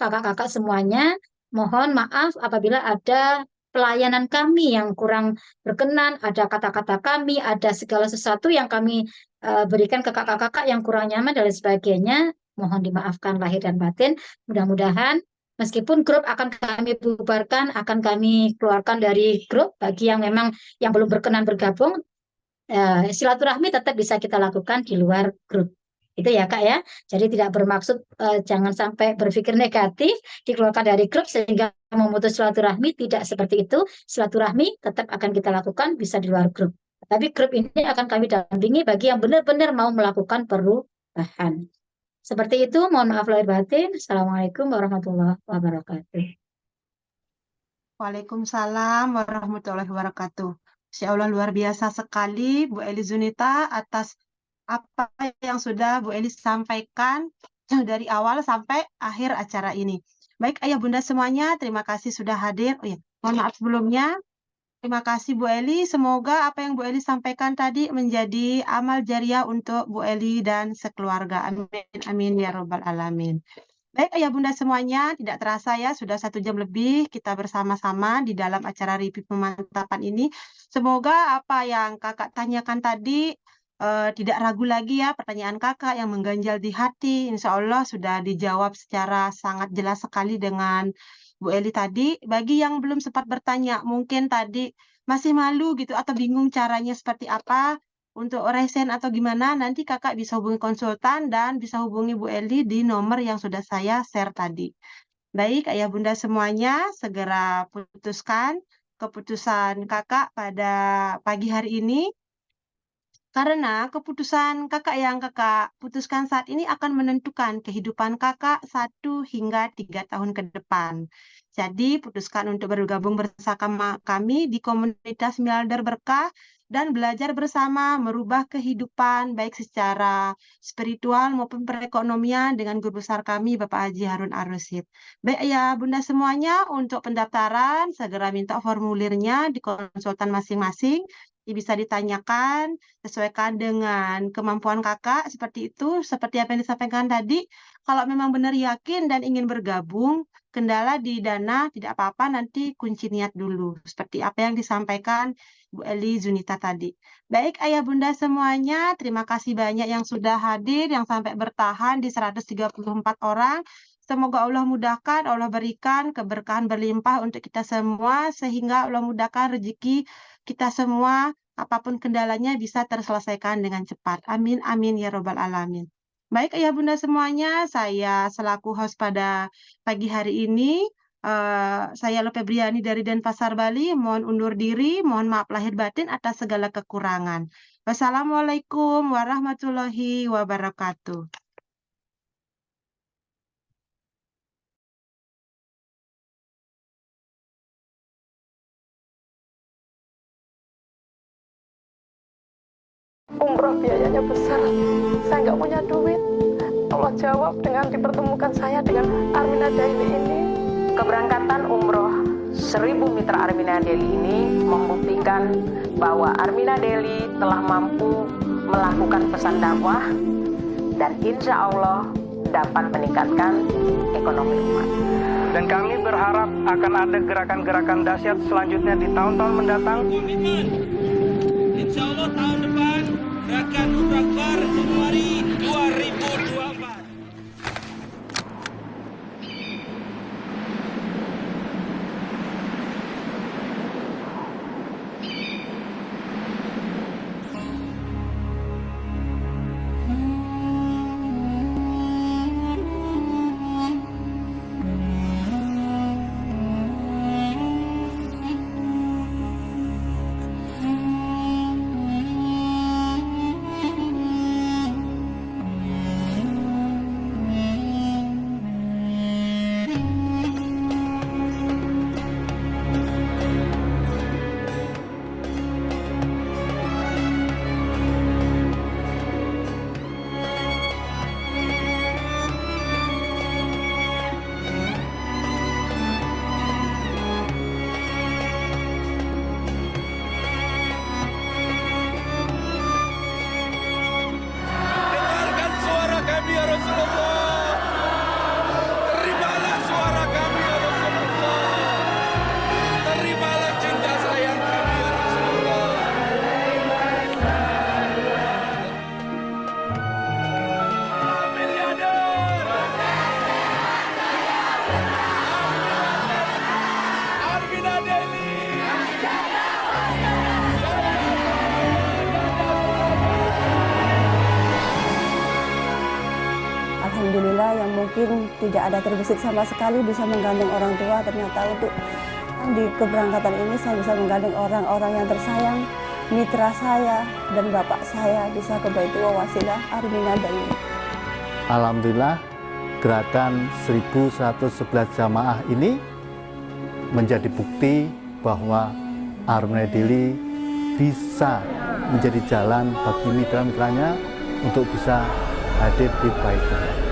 kakak-kakak semuanya, mohon maaf apabila ada pelayanan kami yang kurang berkenan, ada kata-kata kami, ada segala sesuatu yang kami berikan ke kakak-kakak yang kurang nyaman dan lain sebagainya. Mohon dimaafkan lahir dan batin. Mudah-mudahan meskipun grup akan kami bubarkan, akan kami keluarkan dari grup bagi yang memang yang belum berkenan bergabung, silaturahmi tetap bisa kita lakukan di luar grup. Itu ya Kak ya. Jadi tidak bermaksud jangan sampai berpikir negatif, dikeluarkan dari grup sehingga memutus silaturahmi, tidak seperti itu. Silaturahmi tetap akan kita lakukan bisa di luar grup. Tapi grup ini akan kami dampingi bagi yang benar-benar mau melakukan perubahan. Seperti itu, mohon maaf lahir batin. Assalamualaikum warahmatullahi wabarakatuh. Waalaikumsalam warahmatullahi wabarakatuh. Insya Allah luar biasa sekali Bu Eli Zunita atas apa yang sudah Bu Eli sampaikan dari awal sampai akhir acara ini. Baik ayah bunda semuanya, terima kasih sudah hadir. Oh ya, mohon maaf sebelumnya. Terima kasih Bu Eli. Semoga apa yang Bu Eli sampaikan tadi menjadi amal jariah untuk Bu Eli dan sekeluarga. Amin, amin ya robbal alamin. Baik ayah bunda semuanya, tidak terasa ya sudah 1 jam lebih kita bersama-sama di dalam acara review pemantapan ini. Semoga apa yang kakak tanyakan tadi tidak ragu lagi ya pertanyaan kakak yang mengganjal di hati. Insya Allah sudah dijawab secara sangat jelas sekali dengan Bu Eli tadi. Bagi yang belum sempat bertanya, mungkin tadi masih malu gitu atau bingung caranya seperti apa untuk resen atau gimana, nanti kakak bisa hubungi konsultan dan bisa hubungi Bu Eli di nomor yang sudah saya share tadi. Baik, ayah bunda semuanya, segera putuskan keputusan kakak pada pagi hari ini. Karena keputusan kakak yang kakak putuskan saat ini akan menentukan kehidupan kakak 1 hingga 3 tahun ke depan. Jadi putuskan untuk bergabung bersama kami di komunitas Milder Berkah dan belajar bersama merubah kehidupan baik secara spiritual maupun perekonomian dengan guru besar kami Bapak Haji Harun Ar-Rasyid. Baik ya bunda semuanya, untuk pendaftaran segera minta formulirnya di konsultan masing-masing. Bisa ditanyakan sesuaikan dengan kemampuan kakak seperti itu, seperti apa yang disampaikan tadi. Kalau memang benar yakin dan ingin bergabung, kendala di dana tidak apa-apa, nanti kunci niat dulu seperti apa yang disampaikan Bu Eli Zunita tadi. Baik ayah bunda semuanya, terima kasih banyak yang sudah hadir, yang sampai bertahan di 134 orang. Semoga Allah mudahkan, Allah berikan keberkahan berlimpah untuk kita semua, sehingga Allah mudahkan rezeki kita semua, apapun kendalanya bisa terselesaikan dengan cepat. Amin, amin ya robbal alamin. Baik ayah bunda semuanya, saya selaku host pada pagi hari ini, saya Lope Briani dari Denpasar, Bali, mohon undur diri, mohon maaf lahir batin atas segala kekurangan. Wassalamualaikum warahmatullahi wabarakatuh. Umroh biayanya besar, saya nggak punya duit. Allah jawab dengan dipertemukan saya dengan Armina Daily ini. Keberangkatan umroh 1000 mitra Armina Daily ini membuktikan bahwa Armina Daily telah mampu melakukan pesan dakwah dan insya Allah dapat meningkatkan ekonomi umat. Dan kami berharap akan ada gerakan-gerakan dahsyat selanjutnya di tahun-tahun mendatang. Insya Allah tahun depan gerakan Umroh Akbar Januari 2024. mungkin tidak ada terbesit sama sekali bisa menggandeng orang tua, ternyata untuk di keberangkatan ini saya bisa menggandeng orang-orang yang tersayang, mitra saya dan bapak saya bisa ke Baitul Wasilah Armina Daily. Alhamdulillah gerakan 1111 jamaah ini menjadi bukti bahwa Armina Daily bisa menjadi jalan bagi mitra-mitranya untuk bisa hadir di Baitullah.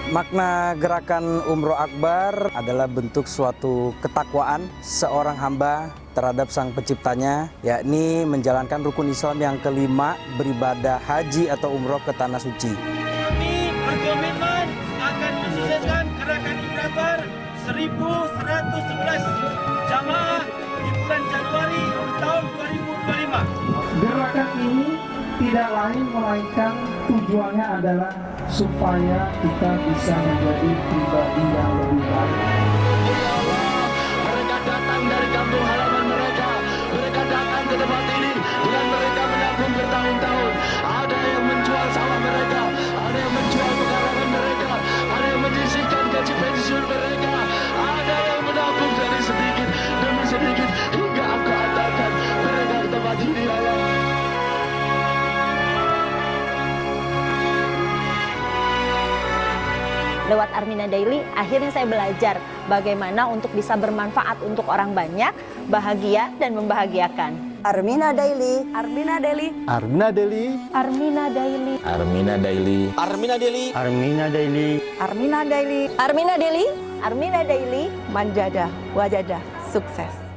Makna gerakan Umroh Akbar adalah bentuk suatu ketakwaan seorang hamba terhadap Sang Penciptanya, yakni menjalankan rukun Islam yang kelima, beribadah haji atau umroh ke Tanah Suci. Kami berkomitmen akan mensukseskan gerakan Umroh Akbar 1111 jamaah di bulan Januari tahun 2025. Gerakan ini tidak lain melainkan tujuannya adalah supaya kita bisa menjadi pribadi yang lebih baik. Ya Allah, mereka datang dari kampung halaman mereka. Mereka datang ke tempat ini dengan mereka menabung bertahun-tahun. Ada yang menjual sawah mereka, ada yang menjual pekarangan mereka, ada yang menyisihkan gaji pensiun mereka, ada yang menabung dari sedikit demi sedikit hingga Engkau antarkan mereka ke tempat ini, ya Allah. Lewat Armina Daily, akhirnya saya belajar bagaimana untuk bisa bermanfaat untuk orang banyak, bahagia dan membahagiakan. Armina Daily, Armina Daily, Armina Daily, Armina Daily, Armina Daily, Armina Daily, Armina Daily, Armina Daily, Armina Daily, Armina Daily, manjada, wajada, sukses.